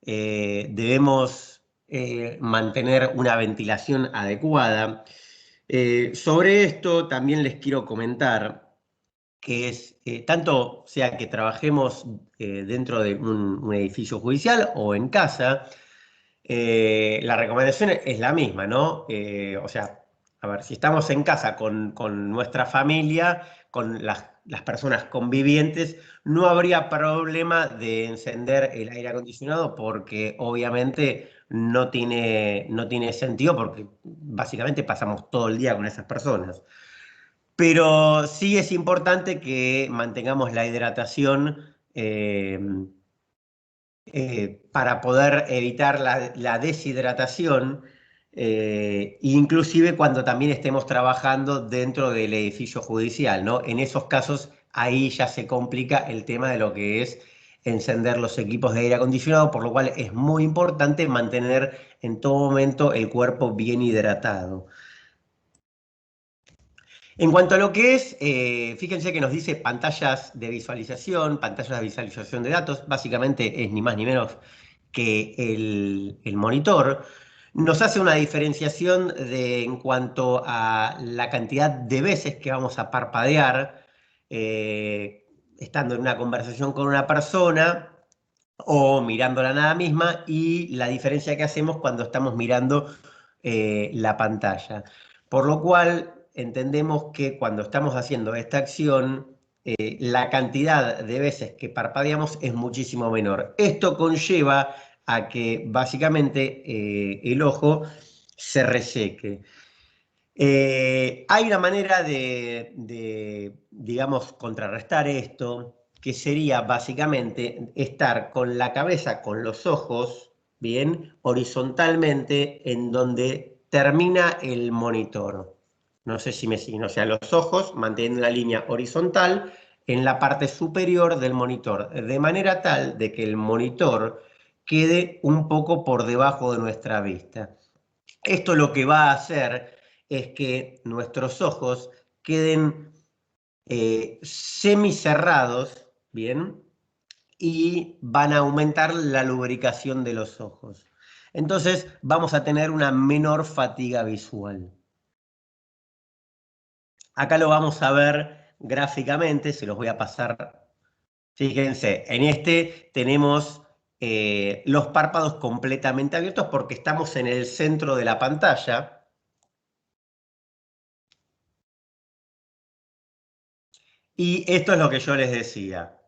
debemos mantener una ventilación adecuada. Sobre esto también les quiero comentar que es, tanto sea que trabajemos dentro de un edificio judicial o en casa, la recomendación es la misma, ¿no? O sea, a ver, si estamos en casa con nuestra familia, con las personas convivientes, no habría problema de encender el aire acondicionado porque obviamente no tiene sentido porque básicamente pasamos todo el día con esas personas. Pero sí es importante que mantengamos la hidratación para poder evitar la deshidratación, inclusive cuando también estemos trabajando dentro del edificio judicial, ¿no? En esos casos, ahí ya se complica el tema de lo que es encender los equipos de aire acondicionado, por lo cual es muy importante mantener en todo momento el cuerpo bien hidratado. En cuanto a lo que es, fíjense que nos dice pantallas de visualización de datos, básicamente es ni más ni menos que el monitor. Nos hace una diferenciación en cuanto a la cantidad de veces que vamos a parpadear, estando en una conversación con una persona o mirando la nada misma, y la diferencia que hacemos cuando estamos mirando la pantalla. Por lo cual entendemos que cuando estamos haciendo esta acción, la cantidad de veces que parpadeamos es muchísimo menor. Esto conlleva a que básicamente el ojo se reseque. Hay una manera digamos, contrarrestar esto, que sería básicamente estar con la cabeza, con los ojos, bien, horizontalmente en donde termina el monitor. No sé si me siguen, o sea, los ojos mantienen la línea horizontal en la parte superior del monitor, de manera tal de que el monitor quede un poco por debajo de nuestra vista. Esto lo que va a hacer es que nuestros ojos queden semicerrados, ¿bien? Y van a aumentar la lubricación de los ojos. Entonces vamos a tener una menor fatiga visual. Acá lo vamos a ver gráficamente, se los voy a pasar. Fíjense, en este tenemos los párpados completamente abiertos porque estamos en el centro de la pantalla. Y esto es lo que yo les decía,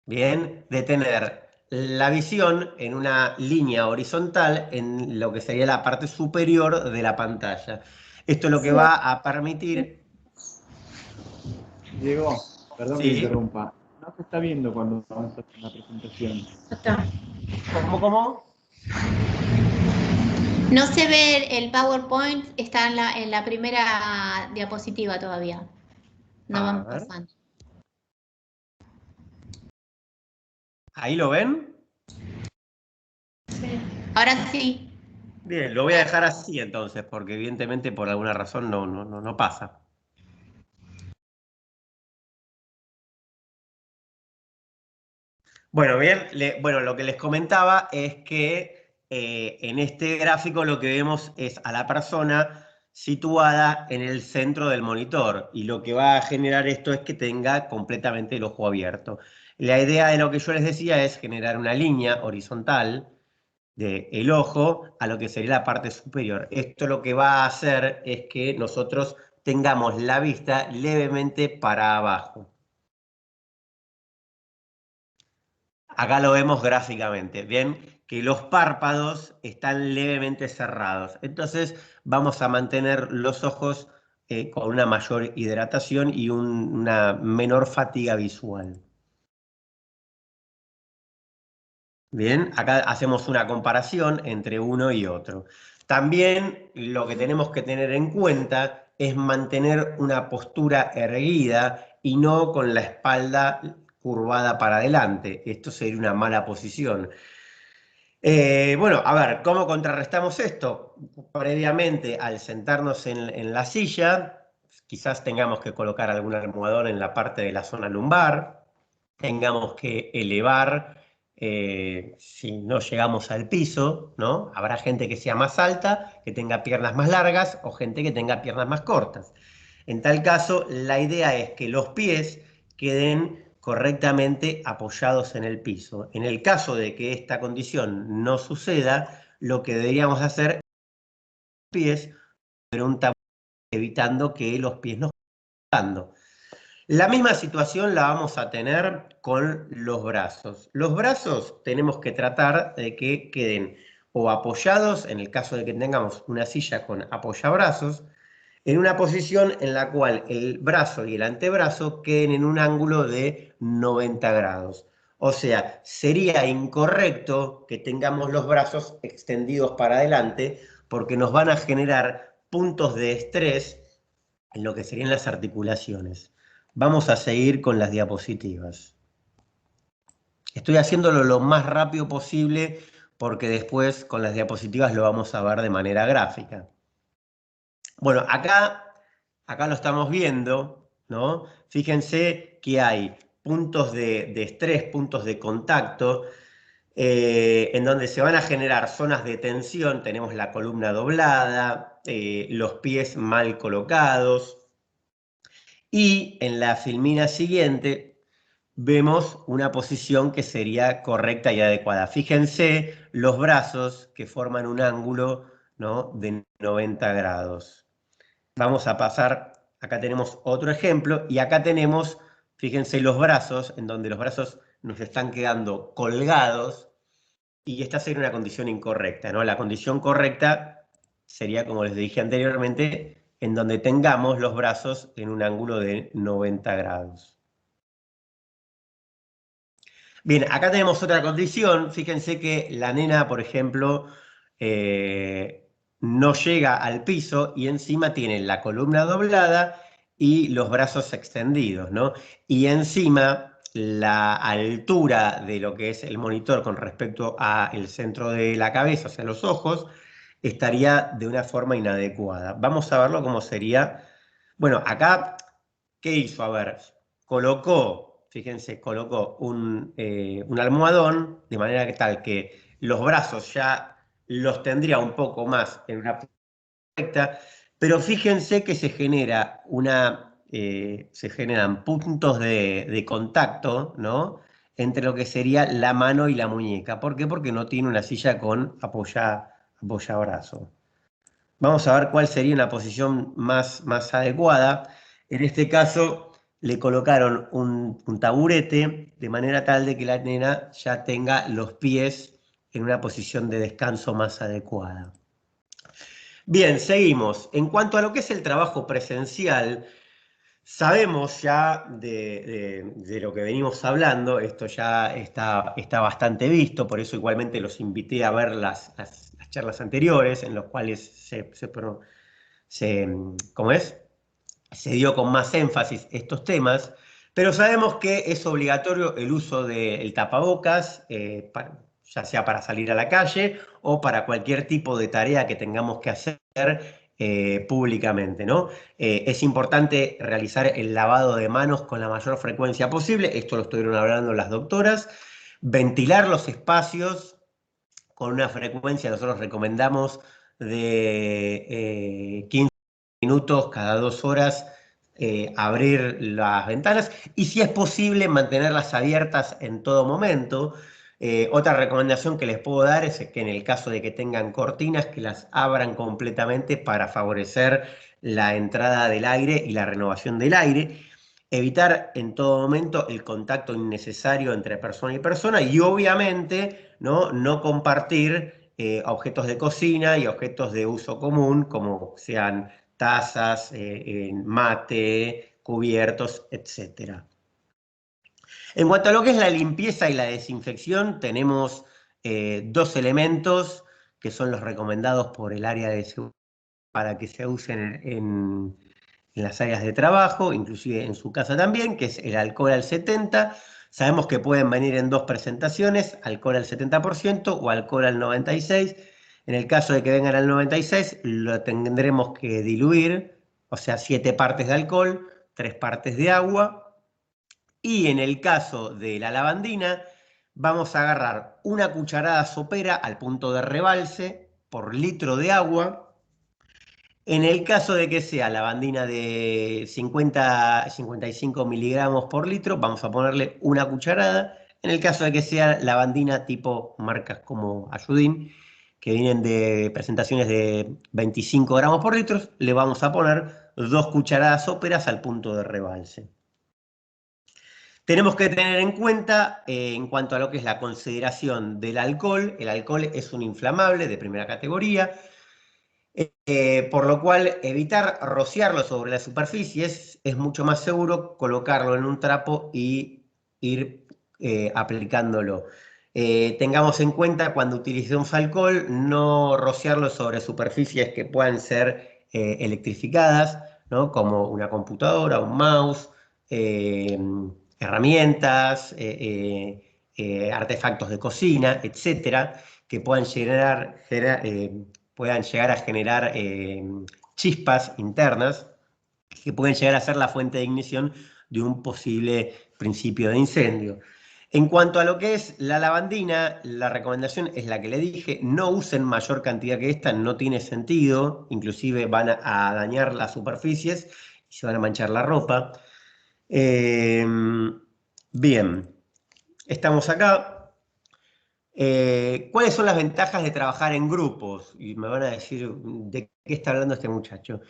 ¿bien? De tener la visión en una línea horizontal en lo que sería la parte superior de la pantalla. Esto es lo que va a permitir... Diego, perdón ¿Sí? que interrumpa. No se está viendo cuando avanzas en la presentación. ¿Cómo? No se ve el PowerPoint, está en la primera diapositiva todavía. No vamos pasando. ¿Ahí lo ven? Sí. Ahora sí. Bien, lo voy a dejar así entonces, porque evidentemente por alguna razón no pasa. Bueno, bien, lo que les comentaba es que en este gráfico lo que vemos es a la persona situada en el centro del monitor, y lo que va a generar esto es que tenga completamente el ojo abierto. La idea de lo que yo les decía es generar una línea horizontal del ojo a lo que sería la parte superior. Esto lo que va a hacer es que nosotros tengamos la vista levemente para abajo. Acá lo vemos gráficamente, ¿bien? Que los párpados están levemente cerrados. Entonces vamos a mantener los ojos con una mayor hidratación y una menor fatiga visual. Bien, acá hacemos una comparación entre uno y otro. También lo que tenemos que tener en cuenta es mantener una postura erguida y no con la espalda curvada para adelante. Esto sería una mala posición. Bueno, a ver, ¿cómo contrarrestamos esto? Previamente, al sentarnos en la silla, quizás tengamos que colocar algún almohadón en la parte de la zona lumbar, tengamos que elevar, si no llegamos al piso, ¿no? Habrá gente que sea más alta, que tenga piernas más largas, o gente que tenga piernas más cortas. En tal caso, la idea es que los pies queden correctamente apoyados en el piso. En el caso de que esta condición no suceda, lo que deberíamos hacer es los pies sobre un taburete, evitando que los pies nos caigan. La misma situación la vamos a tener con los brazos. Los brazos tenemos que tratar de que queden o apoyados, en el caso de que tengamos una silla con apoyabrazos, en una posición en la cual el brazo y el antebrazo queden en un ángulo de 90 grados. O sea, sería incorrecto que tengamos los brazos extendidos para adelante, porque nos van a generar puntos de estrés en lo que serían las articulaciones. Vamos a seguir con las diapositivas. Estoy haciéndolo lo más rápido posible porque después con las diapositivas lo vamos a ver de manera gráfica. Bueno, acá lo estamos viendo, ¿no? Fíjense que hay puntos de estrés, puntos de contacto, en donde se van a generar zonas de tensión. Tenemos la columna doblada, los pies mal colocados. Y en la filmina siguiente vemos una posición que sería correcta y adecuada. Fíjense los brazos que forman un ángulo, ¿no?, de 90 grados. Vamos a pasar, acá tenemos otro ejemplo, y acá tenemos, fíjense, los brazos, en donde los brazos nos están quedando colgados, y esta sería una condición incorrecta, ¿no? La condición correcta sería, como les dije anteriormente, en donde tengamos los brazos en un ángulo de 90 grados. Bien, acá tenemos otra condición. Fíjense que la nena, por ejemplo, no llega al piso y encima tiene la columna doblada y los brazos extendidos, ¿no? Y encima la altura de lo que es el monitor con respecto al centro de la cabeza, o sea, los ojos, estaría de una forma inadecuada. Vamos a verlo cómo sería. Bueno, acá, ¿qué hizo? A ver, fíjense, colocó un almohadón de manera que tal que los brazos ya los tendría un poco más en una recta, pero fíjense que se generan puntos de contacto, ¿no?, entre lo que sería la mano y la muñeca. ¿Por qué? Porque no tiene una silla con apoyabrazo. Vamos a ver cuál sería una posición más adecuada. En este caso le colocaron un taburete de manera tal de que la nena ya tenga los pies en una posición de descanso más adecuada. Bien, seguimos. En cuanto a lo que es el trabajo presencial, sabemos ya de lo que venimos hablando. Esto ya está bastante visto, por eso igualmente los invité a ver las charlas anteriores, en las cuales se dio con más énfasis estos temas, pero sabemos que es obligatorio el uso del tapabocas, ya sea para salir a la calle o para cualquier tipo de tarea que tengamos que hacer públicamente, ¿no? Es importante realizar el lavado de manos con la mayor frecuencia posible. Esto lo estuvieron hablando las doctoras, Ventilar los espacios con una frecuencia, nosotros recomendamos de 15 minutos cada 2 horas, abrir las ventanas y si es posible mantenerlas abiertas en todo momento. Otra recomendación que les puedo dar es que en el caso de que tengan cortinas, que las abran completamente para favorecer la entrada del aire y la renovación del aire. Evitar en todo momento el contacto innecesario entre persona y persona y obviamente no compartir objetos de cocina y objetos de uso común como sean tazas, mate, cubiertos, etc. En cuanto a lo que es la limpieza y la desinfección, tenemos 2 elementos que son los recomendados por el área de seguridad para que se usen en las áreas de trabajo, inclusive en su casa también, que es el alcohol al 70%. Sabemos que pueden venir en 2 presentaciones, alcohol al 70% o alcohol al 96%. En el caso de que vengan al 96, lo tendremos que diluir, o sea, 7 partes de alcohol, 3 partes de agua. Y en el caso de la lavandina, vamos a agarrar una cucharada sopera al punto de rebalse por litro de agua. En el caso de que sea lavandina de 50-55 miligramos por litro, vamos a ponerle una cucharada. En el caso de que sea lavandina tipo marcas como Ayudín, que vienen de presentaciones de 25 gramos por litro, le vamos a poner 2 cucharadas sóperas al punto de rebalse. Tenemos que tener en cuenta, en cuanto a lo que es la consideración del alcohol, el alcohol es un inflamable de primera categoría, por lo cual evitar rociarlo sobre las superficies es mucho más seguro colocarlo en un trapo y ir aplicándolo. Tengamos en cuenta cuando utilicemos alcohol no rociarlo sobre superficies que puedan ser electrificadas, ¿no? Como una computadora, un mouse, herramientas, artefactos de cocina, etcétera, que puedan llegar a generar chispas internas que pueden llegar a ser la fuente de ignición de un posible principio de incendio. En cuanto a lo que es la lavandina, la recomendación es la que le dije, no usen mayor cantidad que esta, no tiene sentido, inclusive van a dañar las superficies y se van a manchar la ropa. Bien, estamos acá. ¿Cuáles son las ventajas de trabajar en grupos? Y me van a decir, ¿de qué está hablando este muchacho?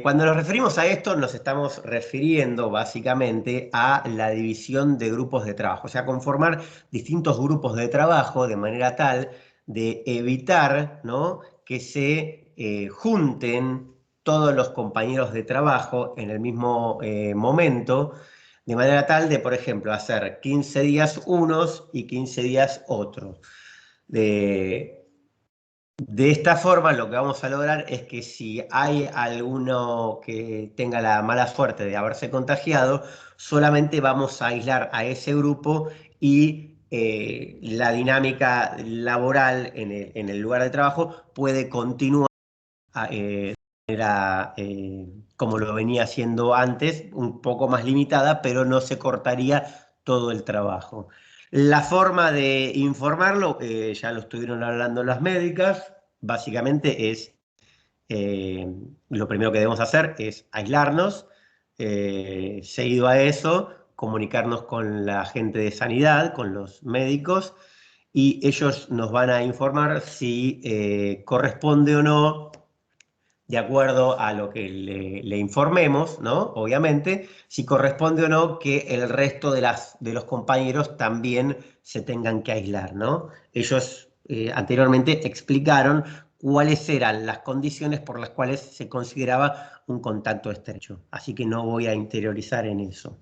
Cuando nos referimos a esto, nos estamos refiriendo básicamente a la división de grupos de trabajo, o sea, conformar distintos grupos de trabajo de manera tal de evitar, ¿no?, que se junten todos los compañeros de trabajo en el mismo momento, de manera tal de, por ejemplo, hacer 15 días unos y 15 días otros. De esta forma lo que vamos a lograr es que si hay alguno que tenga la mala suerte de haberse contagiado, solamente vamos a aislar a ese grupo y la dinámica laboral en el lugar de trabajo puede continuar de manera como lo venía haciendo antes, un poco más limitada, pero no se cortaría todo el trabajo. La forma de informarlo, ya lo estuvieron hablando las médicas, básicamente es, lo primero que debemos hacer es aislarnos, seguido a eso, comunicarnos con la gente de sanidad, con los médicos, y ellos nos van a informar si corresponde o no, de acuerdo a lo que le informemos, ¿no? Obviamente, si corresponde o no que el resto de los compañeros también se tengan que aislar, ¿no? Ellos anteriormente explicaron cuáles eran las condiciones por las cuales se consideraba un contacto estrecho, así que no voy a interiorizar en eso.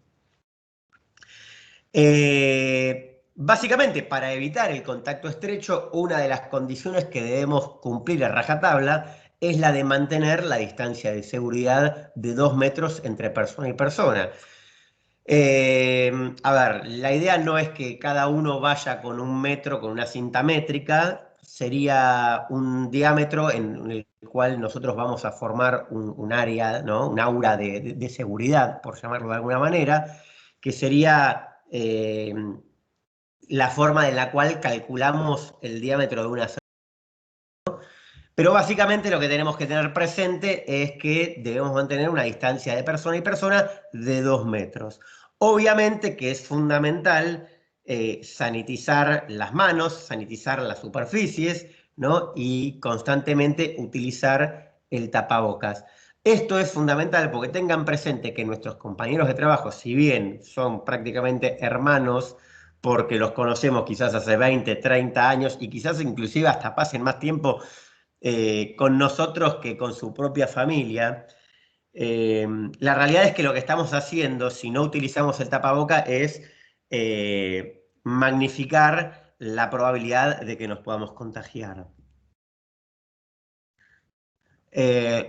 Básicamente, para evitar el contacto estrecho, una de las condiciones que debemos cumplir a rajatabla es la de mantener la distancia de seguridad de 2 metros entre persona y persona. A ver, la idea no es que cada uno vaya con 1 metro, con una cinta métrica, sería un diámetro en el cual nosotros vamos a formar un área, ¿no?, un aura de seguridad, por llamarlo de alguna manera, que sería la forma en la cual calculamos el diámetro de una zona. Pero básicamente lo que tenemos que tener presente es que debemos mantener una distancia de persona y persona de 2 metros. Obviamente que es fundamental sanitizar las manos, sanitizar las superficies, ¿no? Y constantemente utilizar el tapabocas. Esto es fundamental porque tengan presente que nuestros compañeros de trabajo, si bien son prácticamente hermanos, porque los conocemos quizás hace 20, 30 años y quizás inclusive hasta pasen más tiempo con nosotros que con su propia familia, la realidad es que lo que estamos haciendo, si no utilizamos el tapaboca, es magnificar la probabilidad de que nos podamos contagiar.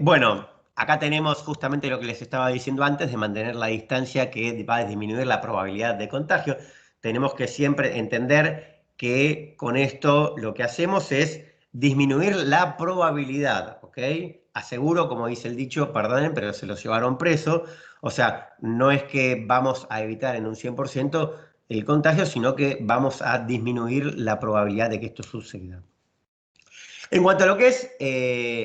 Bueno, acá tenemos justamente lo que les estaba diciendo antes de mantener la distancia que va a disminuir la probabilidad de contagio. Tenemos que siempre entender que con esto lo que hacemos es disminuir la probabilidad, ¿ok? Aseguro, como dice el dicho, perdonen, pero se los llevaron preso. O sea, no es que vamos a evitar en un 100% el contagio, sino que vamos a disminuir la probabilidad de que esto suceda. En cuanto a lo que es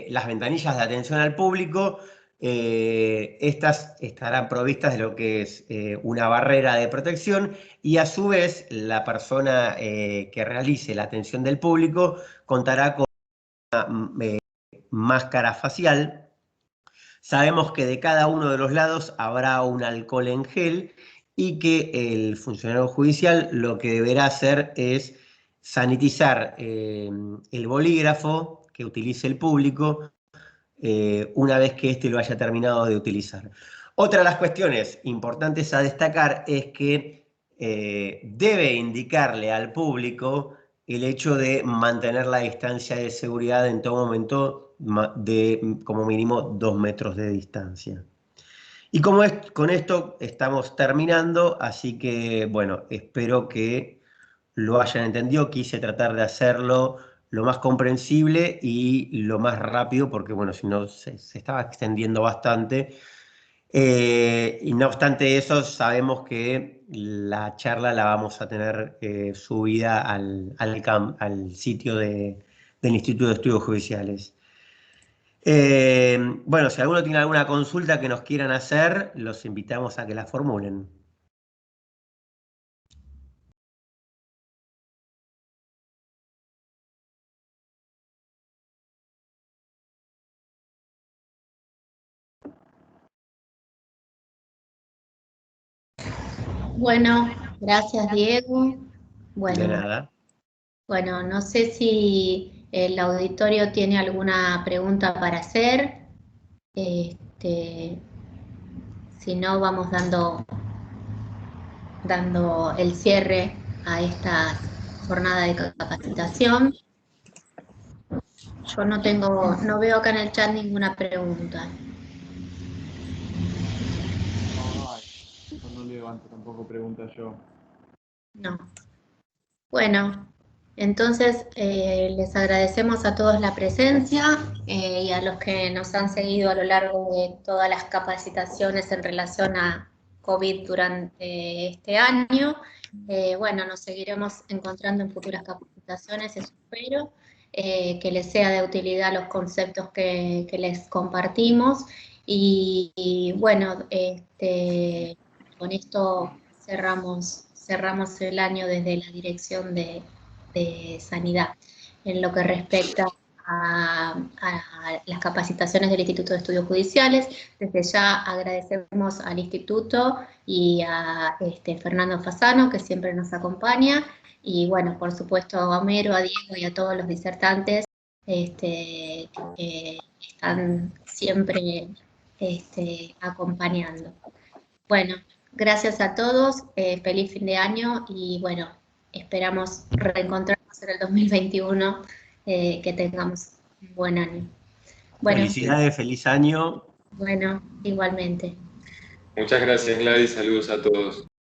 las ventanillas de atención al público, estas estarán provistas de lo que es una barrera de protección y a su vez la persona que realice la atención del público contará con una máscara facial. Sabemos que de cada uno de los lados habrá un alcohol en gel y que el funcionario judicial lo que deberá hacer es sanitizar el bolígrafo que utilice el público una vez que éste lo haya terminado de utilizar. Otra de las cuestiones importantes a destacar es que debe indicarle al público el hecho de mantener la distancia de seguridad en todo momento de como mínimo 2 metros de distancia. Y con esto estamos terminando, así que bueno, espero que lo hayan entendido. Quise tratar de hacerlo lo más comprensible y lo más rápido, porque bueno, si no se estaba extendiendo bastante. Y no obstante eso, sabemos que la charla la vamos a tener subida al sitio del Instituto de Estudios Judiciales. Bueno, si alguno tiene alguna consulta que nos quieran hacer, los invitamos a que la formulen. Bueno, gracias Diego. De nada. Bueno, no sé si el auditorio tiene alguna pregunta para hacer. Si no, vamos dando el cierre a esta jornada de capacitación. Yo no veo acá en el chat ninguna pregunta. No levanto tampoco preguntas yo. No. Bueno, entonces les agradecemos a todos la presencia y a los que nos han seguido a lo largo de todas las capacitaciones en relación a COVID durante este año. Bueno, nos seguiremos encontrando en futuras capacitaciones, espero que les sea de utilidad los conceptos que les compartimos. Y bueno, con esto cerramos el año desde la Dirección de Sanidad. En lo que respecta a las capacitaciones del Instituto de Estudios Judiciales, desde ya agradecemos al Instituto y a Fernando Fasano, que siempre nos acompaña, y bueno, por supuesto a Homero, a Diego y a todos los disertantes que están siempre acompañando. Bueno, gracias a todos, feliz fin de año y bueno, esperamos reencontrarnos en el 2021, que tengamos un buen año. Bueno, felicidades, feliz año. Bueno, igualmente. Muchas gracias, Gladys. Saludos a todos.